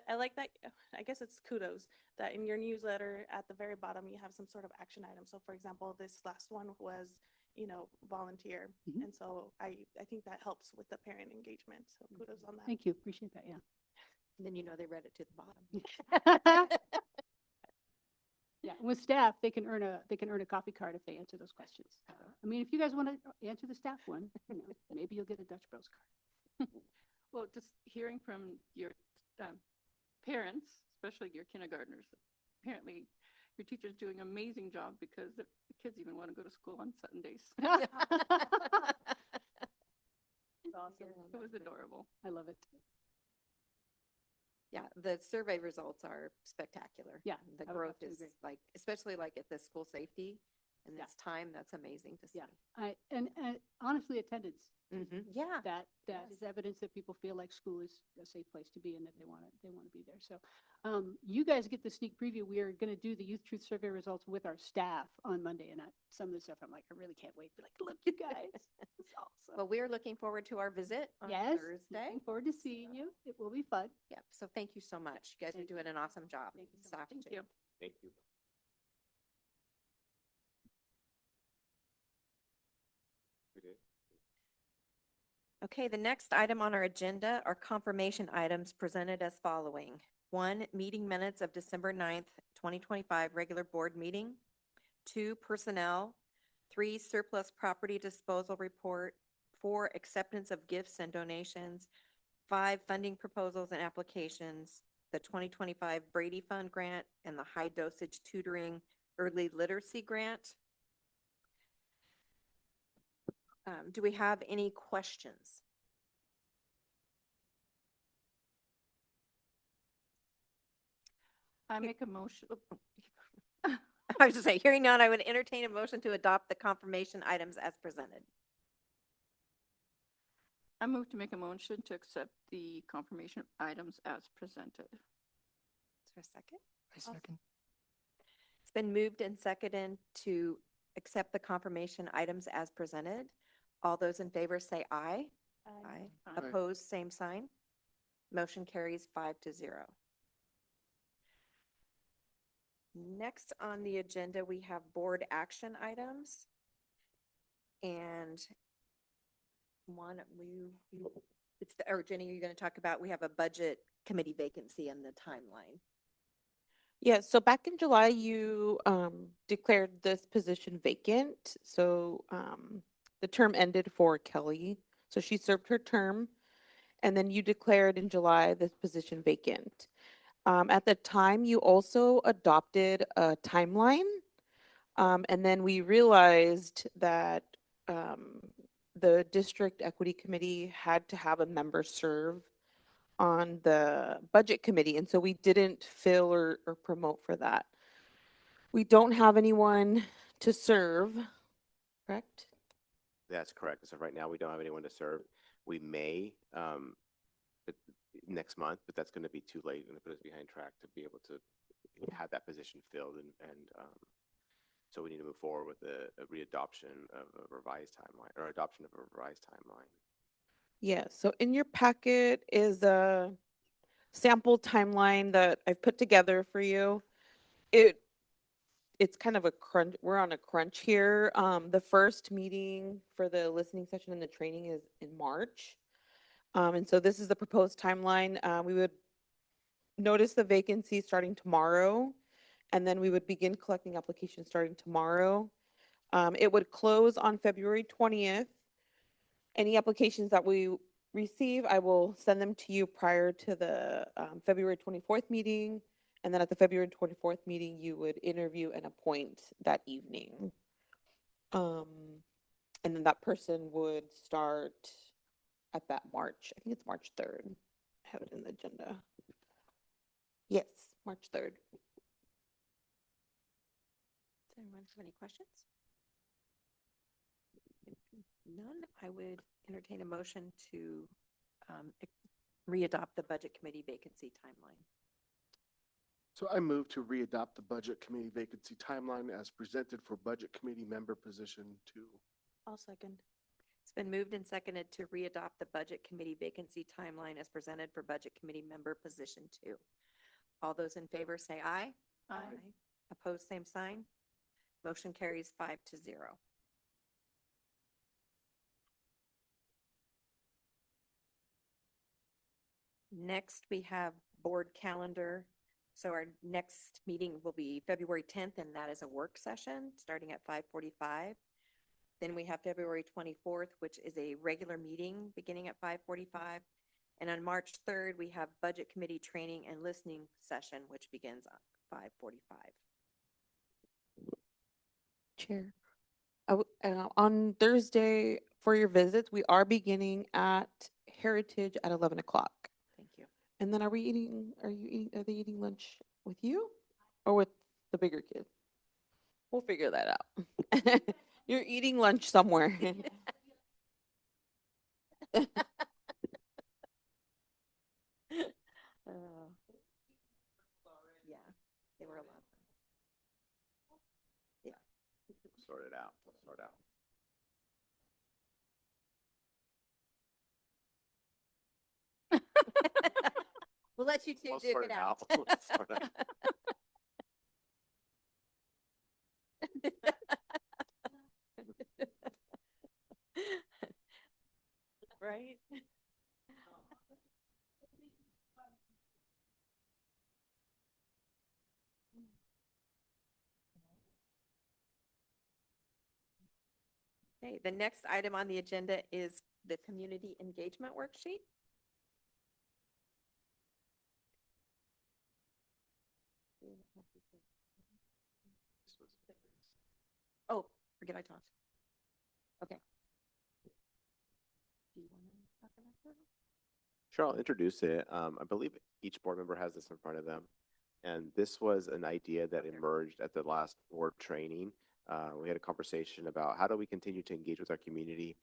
I like that, I guess it's kudos, that in your newsletter at the very bottom, you have some sort of action item. So for example, this last one was, volunteer. Mhm. And so I think that helps with the parent engagement. So kudos on that. Thank you, appreciate that, yeah. And then they read it to the bottom. Yeah, with staff, they can earn a coffee card if they answer those questions. I mean, if you guys want to answer the staff one, maybe you'll get a Dutch Bros card. Well, just hearing from your parents, especially your kindergartners, apparently your teacher's doing an amazing job because the kids even want to go to school on Sundays. It's awesome. It was adorable. I love it. Yeah, the survey results are spectacular. Yeah, The I would growth have to is agree. like, especially like at the school safety and this time, that's amazing to see. Yeah, and honestly, attendance. Yeah. That is evidence that people feel like school is a safe place to be and that they want to be there. So you guys get the sneak preview. We are going to do the Youth Truth Survey results with our staff on Monday. And some of the stuff I'm like, I really can't wait. Be like, look, you guys. It's awesome. Well, we're looking forward to our visit on Yes, Thursday. looking forward to seeing you. It will be fun. Yep. So thank you so much. You guys are doing an awesome job. Thank you so Staff much. too. Thank you. Okay, the next item on our agenda are confirmation items presented as following. 1, meeting minutes of December 9th, 2025, regular board meeting. 2, personnel. 3, surplus property disposal report. 4, acceptance of gifts and donations. 5, funding proposals and applications. The 2025 Brady Fund grant and the high dosage tutoring early literacy grant. Do we have any questions? I make a motion. I was just saying, hearing none, I would entertain a motion to adopt the confirmation items as presented. I move to make a motion to accept the confirmation items as presented. Is there a second? I second. It's been moved and seconded to accept the confirmation items as presented. All those in favor say aye. Aye. Opposed, same sign. Motion carries 5-0. Next on the agenda, we have board action items. And Jenny, you're going to talk about, we have a budget committee vacancy and the timeline. Yeah, so back in July, you declared this position vacant. So the term ended for Kelly. So she served her term. And then you declared in July this position vacant. At the time, you also adopted a timeline. And then we realized that the district equity committee had to have a member serve on the budget committee. And so we didn't fill or promote for that. We don't have anyone to serve, correct? That's correct. So right now, we don't have anyone to serve. We may but next month, but that's going to be too late and put us behind track to be able to have that position filled. And so we need to move forward with a readoption of a revised timeline or adoption of a revised timeline. Yeah, so in your packet is a sample timeline that I've put together for you. It's kind of a crunch. We're on a crunch here. The first meeting for the listening session and the training is in March. And so this is the proposed timeline. We would notice the vacancy starting tomorrow, and then we would begin collecting applications starting tomorrow. It would close on February 20th. Any applications that we receive, I will send them to you prior to the February 24th meeting. And then at the February 24th meeting, you would interview and appoint that evening. And then that person would start at that March, I think it's March 3rd. I have it in the agenda. Yes, March 3rd. Does anyone have any questions? None. I would entertain a motion to readopt the budget committee vacancy timeline. So I move to readopt the budget committee vacancy timeline as presented for budget committee member position 2. I'll second. It's been moved and seconded to readopt the budget committee vacancy timeline as presented for budget committee member position 2. All those in favor say aye. Aye. Opposed, same sign. Motion carries 5-0. Next, we have board calendar. So our next meeting will be February 10th, and that is a work session starting at 5:45. Then we have February 24th, which is a regular meeting beginning at 5:45. And on March 3rd, we have budget committee training and listening session, which begins at 5:45. Chair. On Thursday for your visits, we are beginning at Heritage at 11 o'clock. Thank you. And then are they eating lunch with you or with the bigger kid? We'll figure that out. You're eating lunch somewhere. Yeah, they were allowed. Yeah. Sort it out. Sort out. We'll let you two We'll duke sort it it out. out. We'll sort it out. Right? Okay, the next item on the agenda is the community engagement worksheet. Oh, forget I talked. Okay. Do you want to talk about that? Sure, I'll introduce it. I believe each board member has this in front of them. And this was an idea that emerged at the last board training. We had a conversation about how do we continue to engage with our community?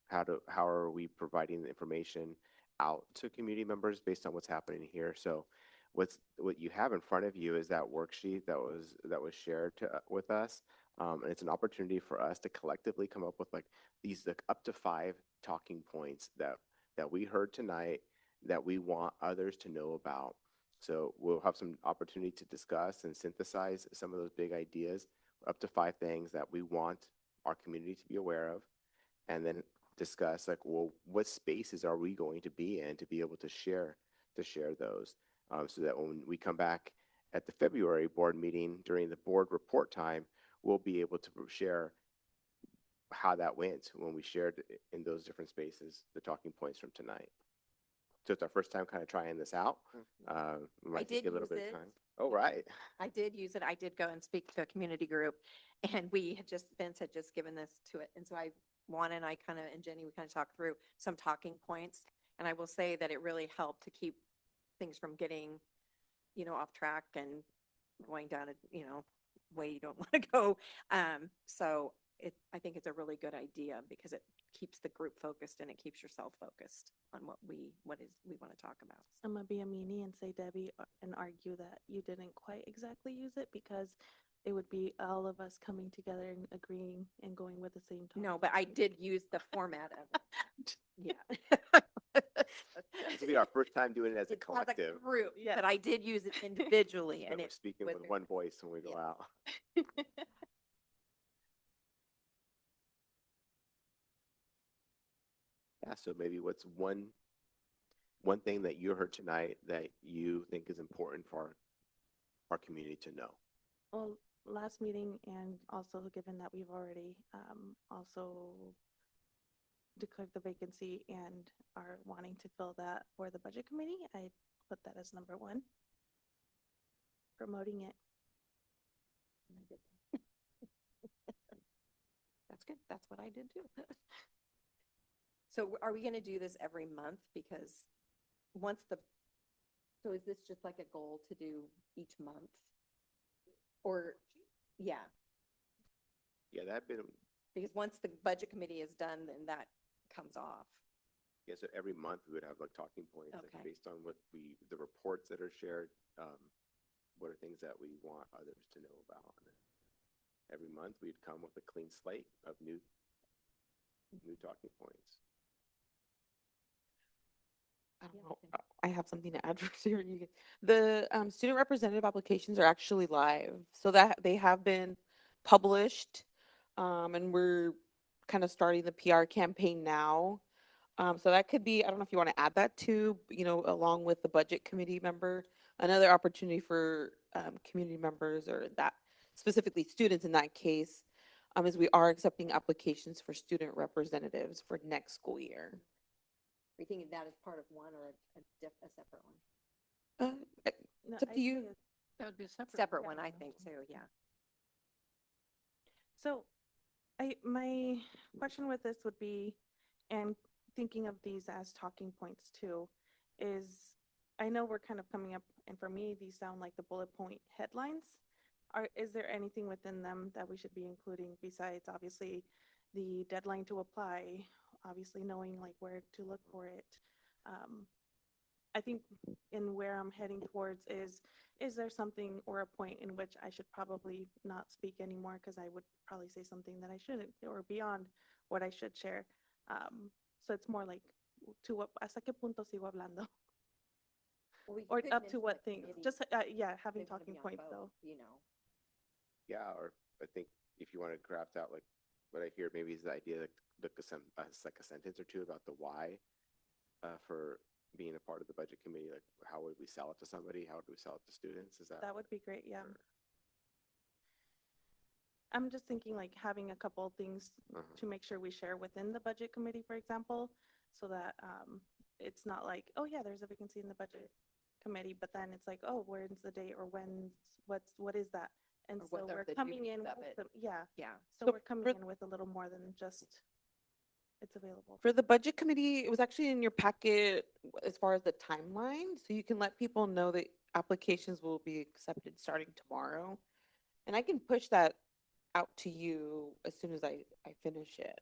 How are we providing the information out to community members based on what's happening here? So what you have in front of you is that worksheet that was shared with us. And it's an opportunity for us to collectively come up with like these like up to 5 talking points that we heard tonight that we want others to know about. So we'll have some opportunity to discuss and synthesize some of those big ideas, up to 5 things that we want our community to be aware of, and then discuss like, well, what spaces are we going to be in to be able to share those, so that when we come back at the February board meeting during the board report time, we'll be able to share how that went when we shared in those different spaces the talking points from tonight. So it's our first time kind of trying this out. We might take a little bit of time. Oh, right. I did use it. I did go and speak to a community group, and Vince had just given this to it. And so Juan and I and Jenny, we kind of talked through some talking points. And I will say that it really helped to keep things from getting, off track and going down a, way you don't want to go. So I think it's a really good idea because it keeps the group focused and it keeps yourself focused on what we want to talk about. I'm gonna be a meanie and say Debbie and argue that you didn't quite exactly use it because it would be all of us coming together and agreeing and going with the same topic. No, but I did use the format of it. Yeah. This will be our first time doing it as a As a collective. group, but I did use it individually That and we're it speaking was with one voice when we go out. Yeah, so maybe what's one thing that you heard tonight that you think is important for our community to know? Well, last meeting and also given that we've already also declared the vacancy and are wanting to fill that for the budget committee, I put that as number 1. Promoting it. That's good. That's what I did too. So are we going to do this every month? Because so is this just like a goal to do each month? Or, yeah, Yeah, that been, because once the budget committee is done, then that comes off. yeah, so every month we would have like talking points like, Okay. based on the reports that are shared, what are things that we want others to know about. And every month we'd come with a clean slate of new talking points. I don't know. I have something to add for you. The student representative applications are actually live, so that they have been published, and we're kind of starting the PR campaign now. So that could be, I don't know if you want to add that to, along with the budget committee member, another opportunity for community members or that specifically students in that case, is we are accepting applications for student representatives for next school year. Are you thinking that is part of one or a separate one? It's up to you. That would be a separate. Separate one, I think too, yeah. So my question with this would be, and thinking of these as talking points too, is I know we're kind of coming up, and for me, these sound like the bullet point headlines. Is there anything within them that we should be including besides obviously the deadline to apply, obviously knowing like where to look for it? I think in where I'm heading towards is there something or a point in which I should probably not speak anymore because I would probably say something that I shouldn't or beyond what I should share. So it's more like to what, hasta qué punto sigo hablando? Or up to what things, just, yeah, having talking points though. Yeah, or I think if you want to craft out like what I hear maybe is the idea like a sentence or two about the why for being a part of the budget committee. Like how would we sell it to somebody? How would we sell it to students? Is That would be great, yeah. I'm just thinking like having a couple of things to make sure we share within the budget committee, for example, so that it's not like, oh yeah, there's a vacancy in the budget committee, but then it's like, oh, when's the date or what is that? And Or so what are we're the coming in duties of with it? some, yeah. Yeah. So So we're coming in with a little more than just it's available. For the budget committee, it was actually in your packet as far as the timeline, so you can let people know that applications will be accepted starting tomorrow. And I can push that out to you as soon as I finish it.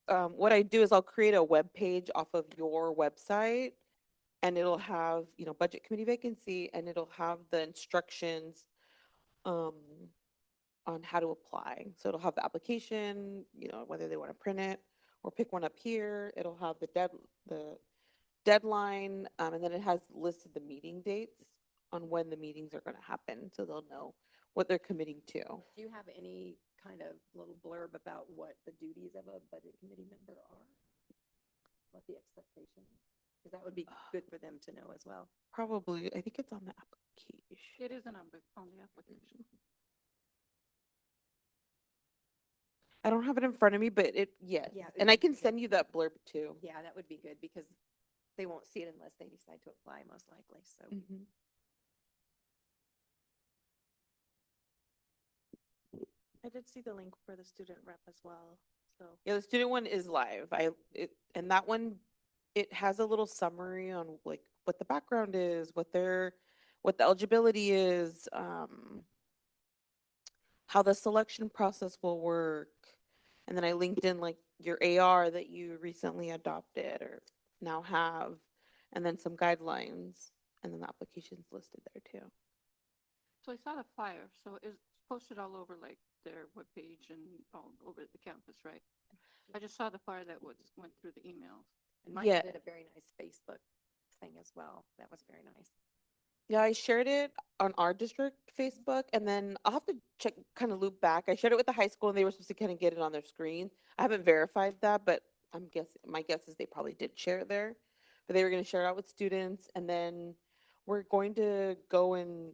What I do is I'll create a web page off of your website, and it'll have, you know, budget committee vacancy, and it'll have the instructions um, on how to apply. So it'll have the application, you know, whether they want to print it or pick one up here. It'll have the deadline, and then it has listed the meeting dates on when the meetings are going to happen, so they'll know what they're committing to. Do you have any kind of little blurb about what the duties of a budget committee member are? What the expectation? Because that would be good for them to know as well. Probably, I think it's on the application. It is on the application. I don't have it in front of me, but yes. Yeah, And I can send you that blurb too. Yeah, that would be good because they won't see it unless they decide to apply, most likely. So I did see the link for the student rep as well, so. Yeah, the student one is live. And that one, it has a little summary on like what the background is, what the eligibility is, how the selection process will work. And then I linked in like your AR that you recently adopted or now have, and then some guidelines, and then the application's listed there too. So I saw the flyer, so it's posted all over like their webpage and all over the campus, right? I just saw the flyer that went through the emails. and Mike Yeah. did a very nice Facebook thing as well. That was very nice. Yeah, I shared it on our district Facebook, and then I'll have to check, kind of loop back. I shared it with the high school, and they were supposed to kind of get it on their screen. I haven't verified that, but my guess is they probably did share it there. But they were going to share it out with students, and then we're going to go and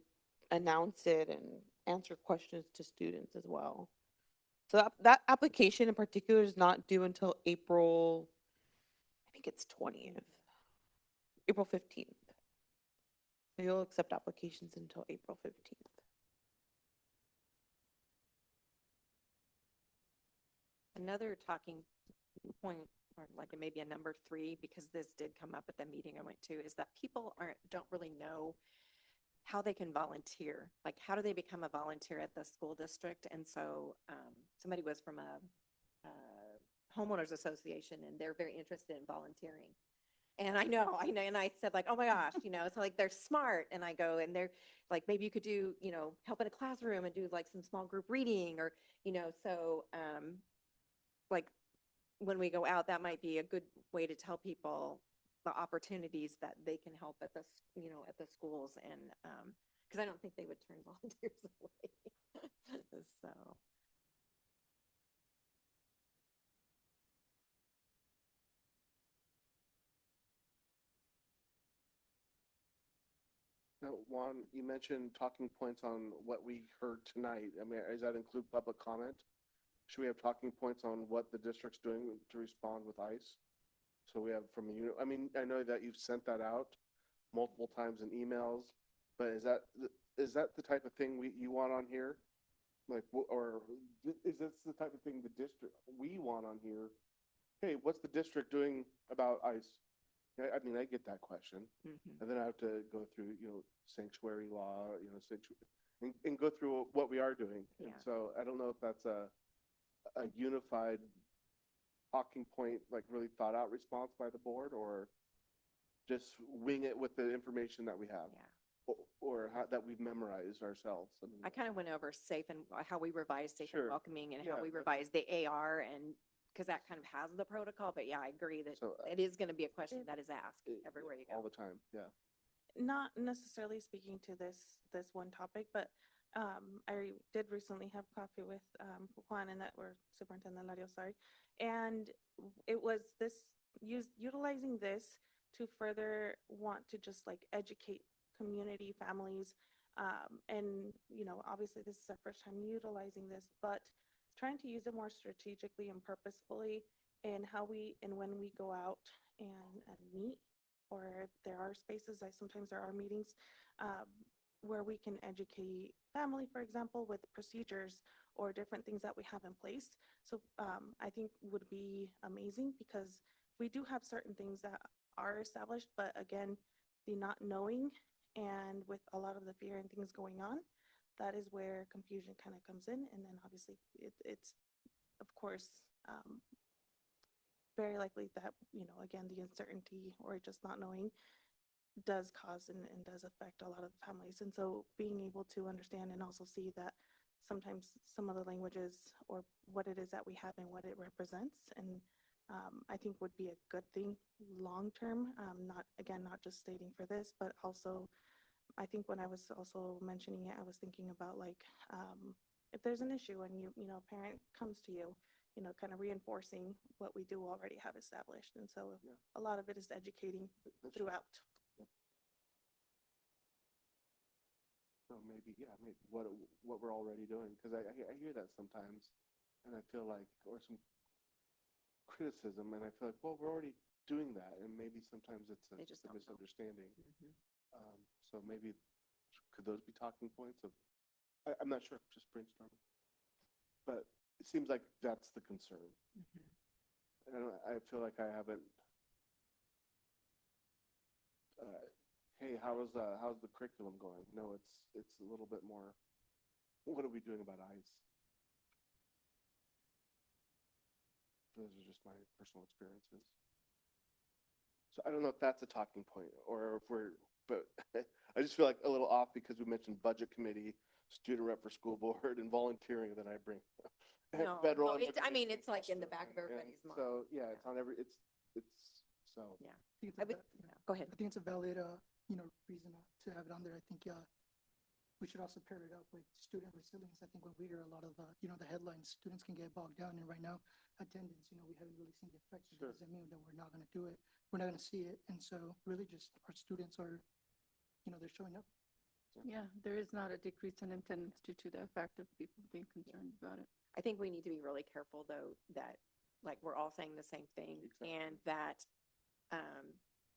announce it and answer questions to students as well. So that application in particular is not due until April, I think it's 20th, April 15th. So you'll accept applications until April 15th. Another talking point, or like maybe a number 3, because this did come up at the meeting I went to, is that people don't really know how they can volunteer. Like, how do they become a volunteer at the school district? And so somebody was from a homeowners association, and they're very interested in volunteering. And I know, and I said like, oh my gosh, so like they're smart. And I go, and they're like, maybe you could do, help in a classroom and do like some small group reading or, so like when we go out, that might be a good way to tell people the opportunities that they can help at the, at the schools. And, cause I don't think they would turn volunteers away. So. Now, Juan, you mentioned talking points on what we heard tonight. I mean, does that include public comment? Should we have talking points on what the district's doing to respond with ICE? So we have from I mean, I know that you've sent that out multiple times in emails, but is that the type of thing you want on here? Like, or is this the type of thing we want on here? Hey, what's the district doing about ICE? I mean, I get that question, and then I have to go through, sanctuary law, and go through what we are doing. Yeah. And so I don't know if that's a unified talking point, like really thought out response by the board, or just wing it with the information that we have. Yeah. Or that we've memorized ourselves. I mean, I kind of went over safe and how we revised safe and Sure. welcoming and Yeah, how we that's- revised the AR and because that kind of has the protocol. But yeah, I agree that So, it is going to be a question that is asked everywhere you go. all the time, yeah. Not necessarily speaking to this one topic, but I did recently have coffee with Juan and Superintendent Lario, sorry, and it was utilizing this to further want to just like educate community, families, and obviously this is our first time utilizing this, but trying to use it more strategically and purposefully in how and when we go out and meet, or if there are spaces, sometimes there are meetings where we can educate family, for example, with procedures or different things that we have in place. So I think would be amazing because we do have certain things that are established, but again, the not knowing and with a lot of the fear and things going on, that is where confusion kind of comes in. And then obviously it's of course, very likely that, again, the uncertainty or just not knowing does cause and does affect a lot of families. And so being able to understand and also see that sometimes some of the languages or what it is that we have and what it represents, and I think would be a good thing long-term, not, again, not just stating for this, but also, I think when I was also mentioning it, I was thinking about like, if there's an issue and a parent comes to you, kind of reinforcing what we do already have established. And so a lot of it is educating throughout. So maybe, yeah, maybe what we're already doing, because I hear that sometimes, and I feel like, or some criticism, and I feel like, well, we're already doing that, and maybe sometimes it's a misunderstanding. So maybe, could those be talking points of, I'm not sure, just brainstorming. But it seems like that's the concern. And I feel like I haven't, hey, how's the curriculum going? No, it's a little bit more, what are we doing about ICE? Those are just my personal experiences. So I don't know if that's a talking point or if but I just feel like a little off because we mentioned budget committee, student rep for school board, and volunteering that I bring. Federal. It's like in the back of everybody's mind. So yeah, it's on every, it's so. Yeah. Go ahead. I think it's a valid, reason to have it on there. I think, we should also pair it up with student resilience. I think when we hear a lot of, the headlines, students can get bogged down. And right now, attendance, we haven't really seen the effects. It doesn't mean that we're not going to do it. We're not going to see it. And so really just our students are, they're showing up. Yeah, there is not a decrease in attendance due to the fact of people being concerned about it. I think we need to be really careful though, that like we're all saying the same thing and that,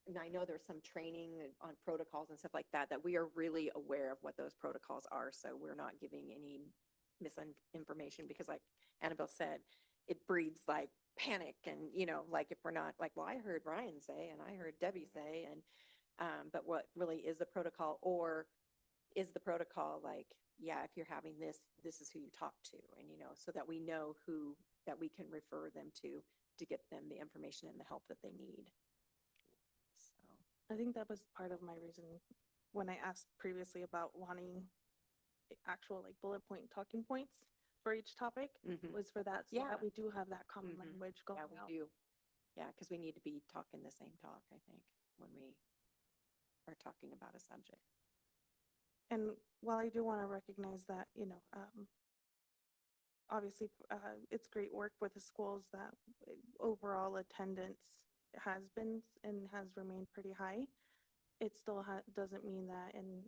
and I know there's some training on protocols and stuff like that, that we are really aware of what those protocols are. So we're not giving any misinformation because like Annabelle said, it breeds like panic and, like if we're not like, well, I heard Ryan say, and I heard Debbie say, and, but what really is the protocol, or is the protocol like, yeah, if you're having this, this is who you talk to, and, so that we know who, that we can refer them to get them the information and the help that they need. I think that was part of my reason when I asked previously about wanting actual like bullet point talking points for each topic was for that, so that we do have that common language going out. Yeah, we do. Yeah, because we need to be talking the same talk, I think, when we are talking about a subject. And while I do want to recognize that, obviously it's great work with the schools that overall attendance has been and has remained pretty high, it still doesn't mean that, and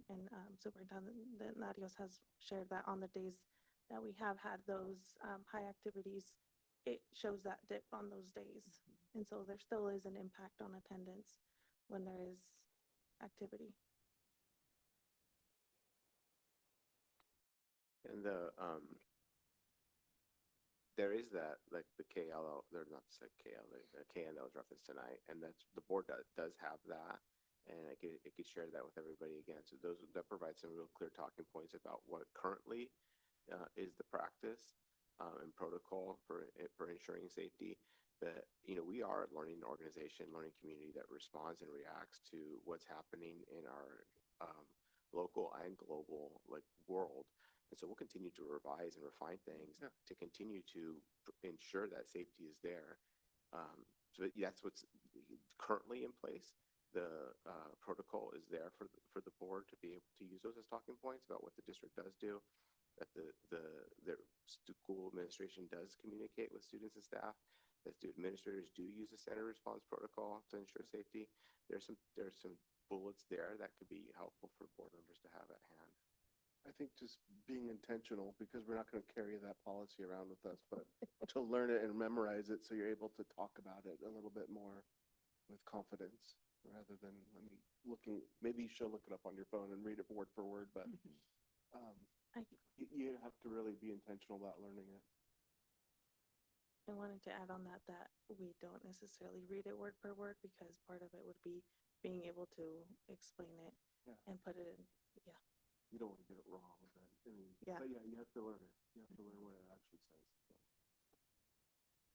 Superintendent Larios has shared that on the days that we have had those high activities, it shows that dip on those days. And so there still is an impact on attendance when there is activity. And there is that, like the KLL, they're not the KL, the KNL is referenced tonight, and that's, the board does have that, and it could share that with everybody again. So that provides some real clear talking points about what currently is the practice and protocol for ensuring safety. That, we are a learning organization, learning community that responds and reacts to what's happening in our local and global world. And so we'll continue to revise and refine things to continue to ensure that safety is there. So that's what's currently in place. The protocol is there for the board to be able to use those as talking points about what the district does do, that the school administration does communicate with students and staff, that the administrators do use a standard response protocol to ensure safety. There's some bullets there that could be helpful for board members to have at hand. I think just being intentional, because we're not going to carry that policy around with us, but to learn it and memorize it so you're able to talk about it a little bit more with confidence rather than maybe you should look it up on your phone and read it word for word, but you have to really be intentional about learning it. I wanted to add on that we don't necessarily read it word per word, because part of it would be being able to explain it and put it in, You don't want to get it wrong. But yeah, you have to learn it. You have to learn what it actually says.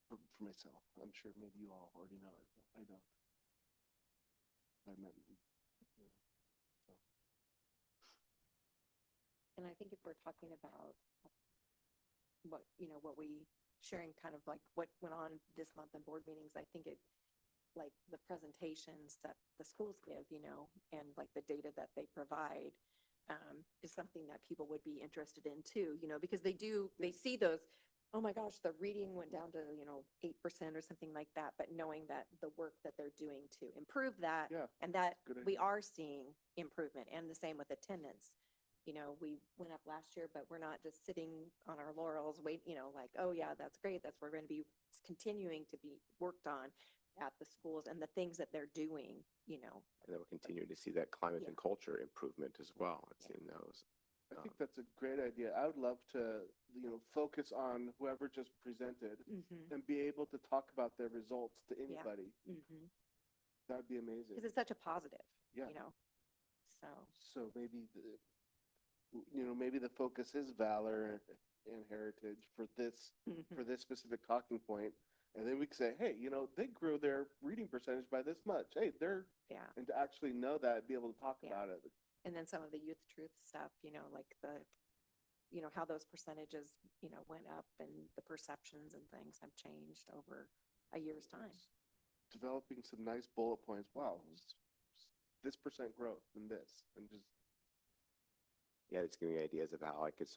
For myself, I'm sure maybe you all already know it, but I don't. I meant, I think if we're talking about what, what we sharing kind of like what went on this month in board meetings, I think it, like the presentations that the schools give, and like the data that they provide, is something that people would be interested in too, because they see those, oh my gosh, the reading went down to, 8% or something like that, but knowing that the work that they're doing to improve that, Yeah, and that good we idea. are seeing improvement, and the same with attendance. We went up last year, but we're not just sitting on our laurels, like, oh yeah, that's great. That's where we're going to be continuing to be worked on at the schools and the things that they're doing, And then we'll continue to see that climate Yeah. and culture improvement as well. It's in those. I think that's a great idea. I would love to, focus on whoever just presented and be able to talk about their results to anybody. Mm-hmm. That would be amazing. Because it's such a positive, Yeah. so. So maybe maybe the focus is valor and heritage for this specific talking point, and then we could say, hey, they grew their reading percentage by this much. Hey, Yeah. and to actually know that, be able to talk about it. And then some of the youth truth stuff, like the, how those percentages, went up and the perceptions and things have changed over a year's time. Developing some nice bullet points. Wow, this percent growth in this, and just Yeah, it's giving me ideas of how we could,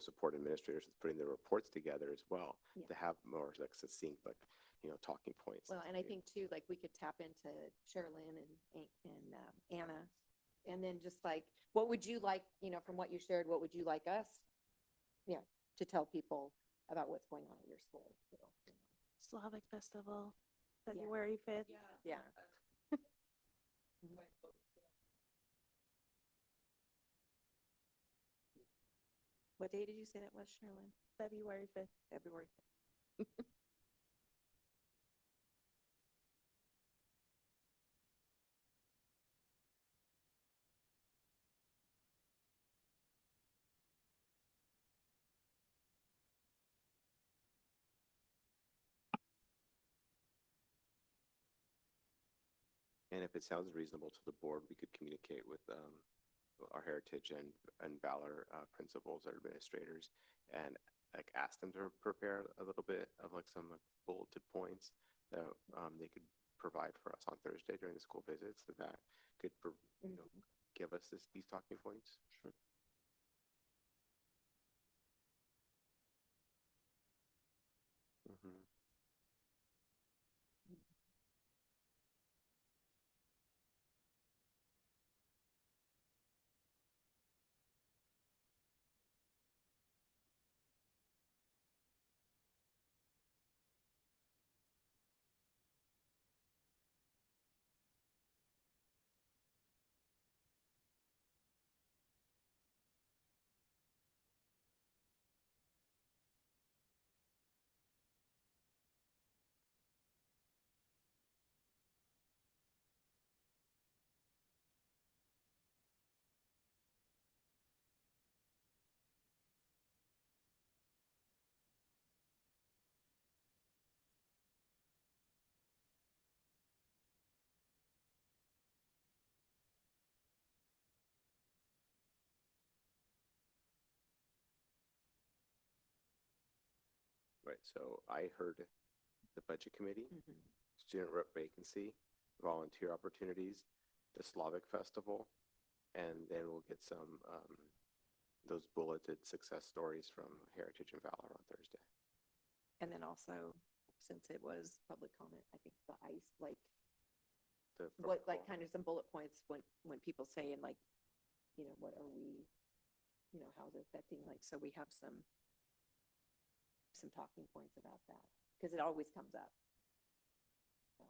support administrators with putting their reports together as well to have more like succinct, like, talking points. Well, and I think too, like we could tap into Sherilyn and Anna, and then just like, what would you like, from what you shared, what would you like us, to tell people about what's going on at your school? Slavic Festival, February 5th. Yeah. What day did you say that was, Sherilyn? February 5th. February 5th. And if it sounds reasonable to the board, we could communicate with our heritage and valor principals or administrators, and like ask them to prepare a little bit of like some bulleted points that they could provide for us on Thursday during the school visits that could give us these talking points. Sure. Mm-hmm. Right, so I heard the budget committee, student rep vacancy, volunteer opportunities, the Slavic Festival, and then we'll get some those bulleted success stories from Heritage and Valor on Thursday. And then also, since it was public comment, I think the ICE, like, what, like kind of some bullet points when people say, and like, what are we, how's it affecting, like, so we have some talking points about that, because it always comes up. So.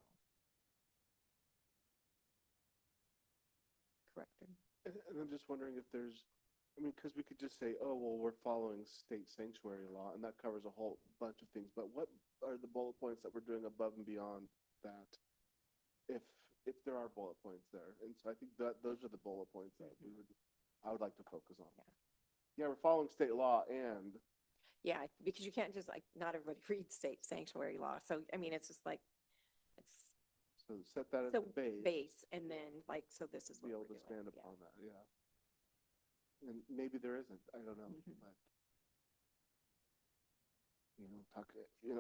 Correct. And I'm just wondering if there's, because we could just say, oh, well, we're following state sanctuary law, and that covers a whole bunch of things. But what are the bullet points that we're doing above and beyond that, if there are bullet points there? And so I think that those are the bullet points that I would like to focus on. Yeah, we're following state law and. Yeah, because you can't just like, not everybody reads state sanctuary law. So, it's just like, So set that as so the base. base, and then like, so this is Be what able we're to doing. stand upon that, yeah. And maybe there isn't, I don't know, Mhm. but.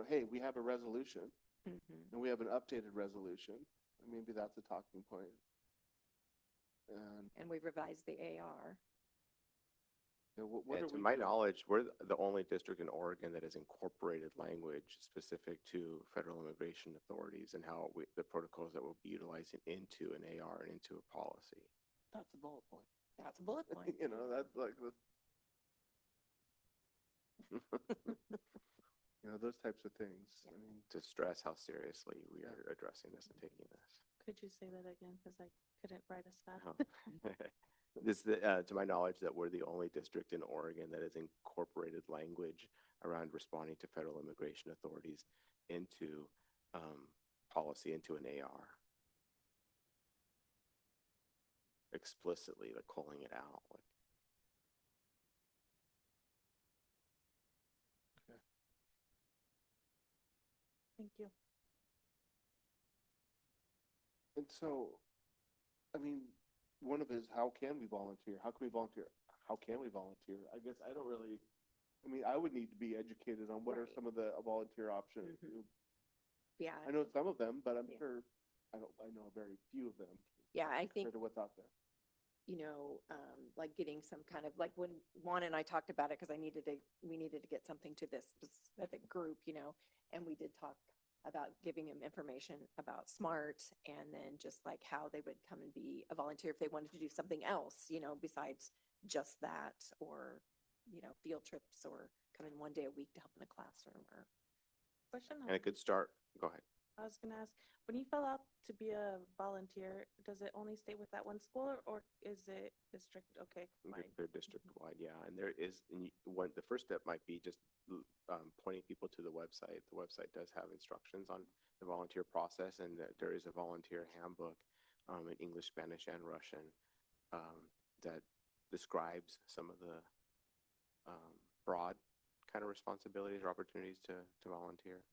Hey, we have a resolution Mhm. and we have an updated resolution. And maybe that's a talking point. And And we revised the AR. what And are to we my doing? knowledge, we're the only district in Oregon that has incorporated language specific to federal immigration authorities and how the protocols that we'll be utilizing into an AR and into a policy. That's a bullet point. That's a bullet point. That's like the. Those types of things. I mean, To stress how seriously we are addressing this and taking this. Could you say that again? Because I couldn't write as fast. To my knowledge, that we're the only district in Oregon that has incorporated language around responding to federal immigration authorities into policy, into an AR. Explicitly, like calling it out. Thank you. And so, I mean, one of it is how can we volunteer? How can we volunteer? How can we volunteer? I guess I don't really, I would need to be educated on what are Right. some of the volunteer options. Yeah. I know some of them, but I'm Yeah. sure I know very few of them Yeah, I think, compared to what's out there. like getting some kind of, like when Juan and I talked about it, because we needed to get something to this specific group, and we did talk about giving them information about SMART and then just like how they would come and be a volunteer if they wanted to do something else, besides just that, or, field trips, or come in one day a week to help in a classroom or. Question. And a good start. Go ahead. I was gonna ask, when you fill out to be a volunteer, does it only stay with that one school or is it district? Okay, fine. They're district-wide, yeah. And there is, the first step might be just pointing people to the website. The website does have instructions on the volunteer process, and that there is a volunteer handbook in English, Spanish, and Russian that describes some of the broad kind of responsibilities or opportunities to volunteer.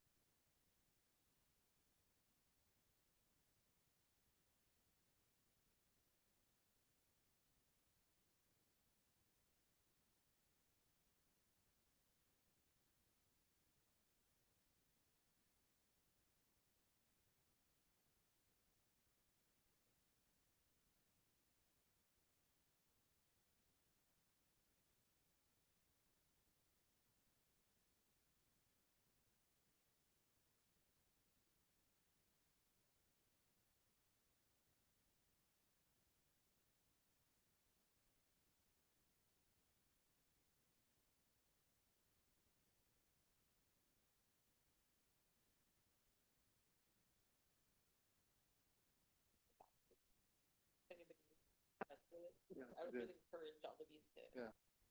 I would really encourage all of you to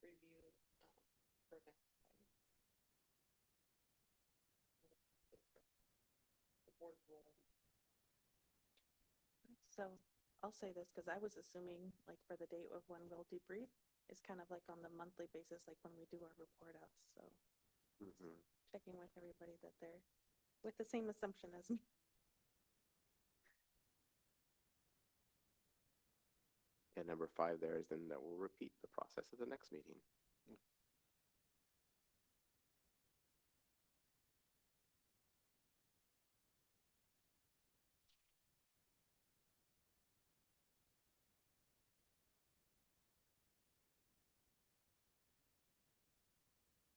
review for next time. The board will. So I'll say this because I was assuming like for the date of when we'll debrief, it's kind of like on the monthly basis, like when we do our report outs. So checking with everybody that they're with the same assumption as me. And number 5 there is then that we'll repeat the process at the next meeting.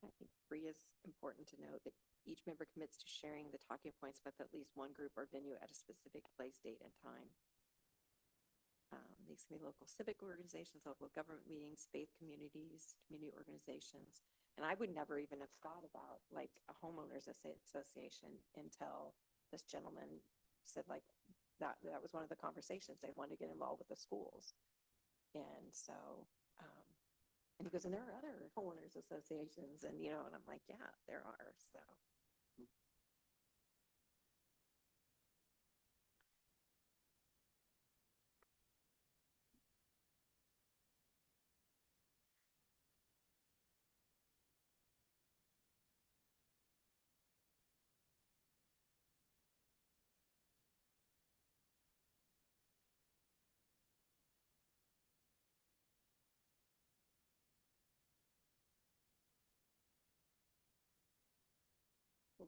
I think 3 is important to note that each member commits to sharing the talking points with at least one group or venue at a specific place, date, and time. These can be local civic organizations, local government meetings, faith communities, community organizations. And I would never even have thought about like a homeowners association until this gentleman said like that was one of the conversations. They wanted to get involved with the schools. And so, and he goes, and there are other homeowners associations, and and I'm like, yeah, there are. So.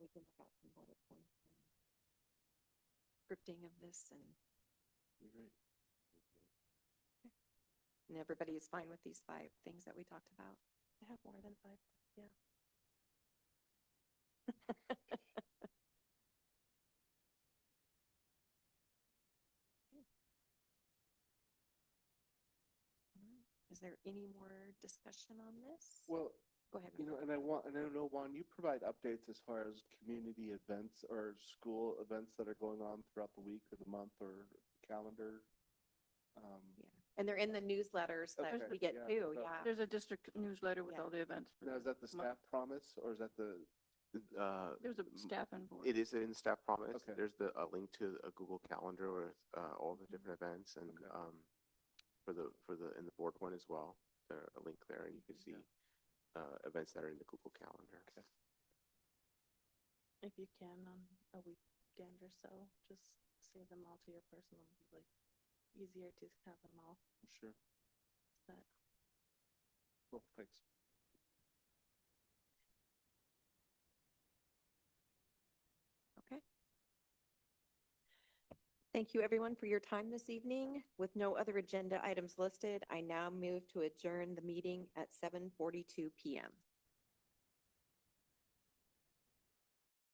we can look out some bullet points. Scripting of this and everybody is fine with these 5 things that we talked about. I have more than 5, yeah. Is there any more discussion on this? Well, Go ahead. you know, and I know, Juan, you provide updates as far as community events or school events that are going on throughout the week or the month or calendar. And they're in the newsletters that Okay, we get yeah, too, so- yeah. There's a district newsletter with Yeah. all the events. for Now, is that the staff promise or is that the? There's a staff and board. It is in staff promise. Okay. There's a link to a Google Calendar with all the different events and for the in the board one as well. There's a link there, and you can see events that are in the Google Calendar. Okay. If you can, on a weekend or so, just save them all to your personal, like, easier to have them all, Sure. but. Well, thanks. Okay. Thank you, everyone, for your time this evening. With no other agenda items listed, I now move to adjourn the meeting at 7:42 PM.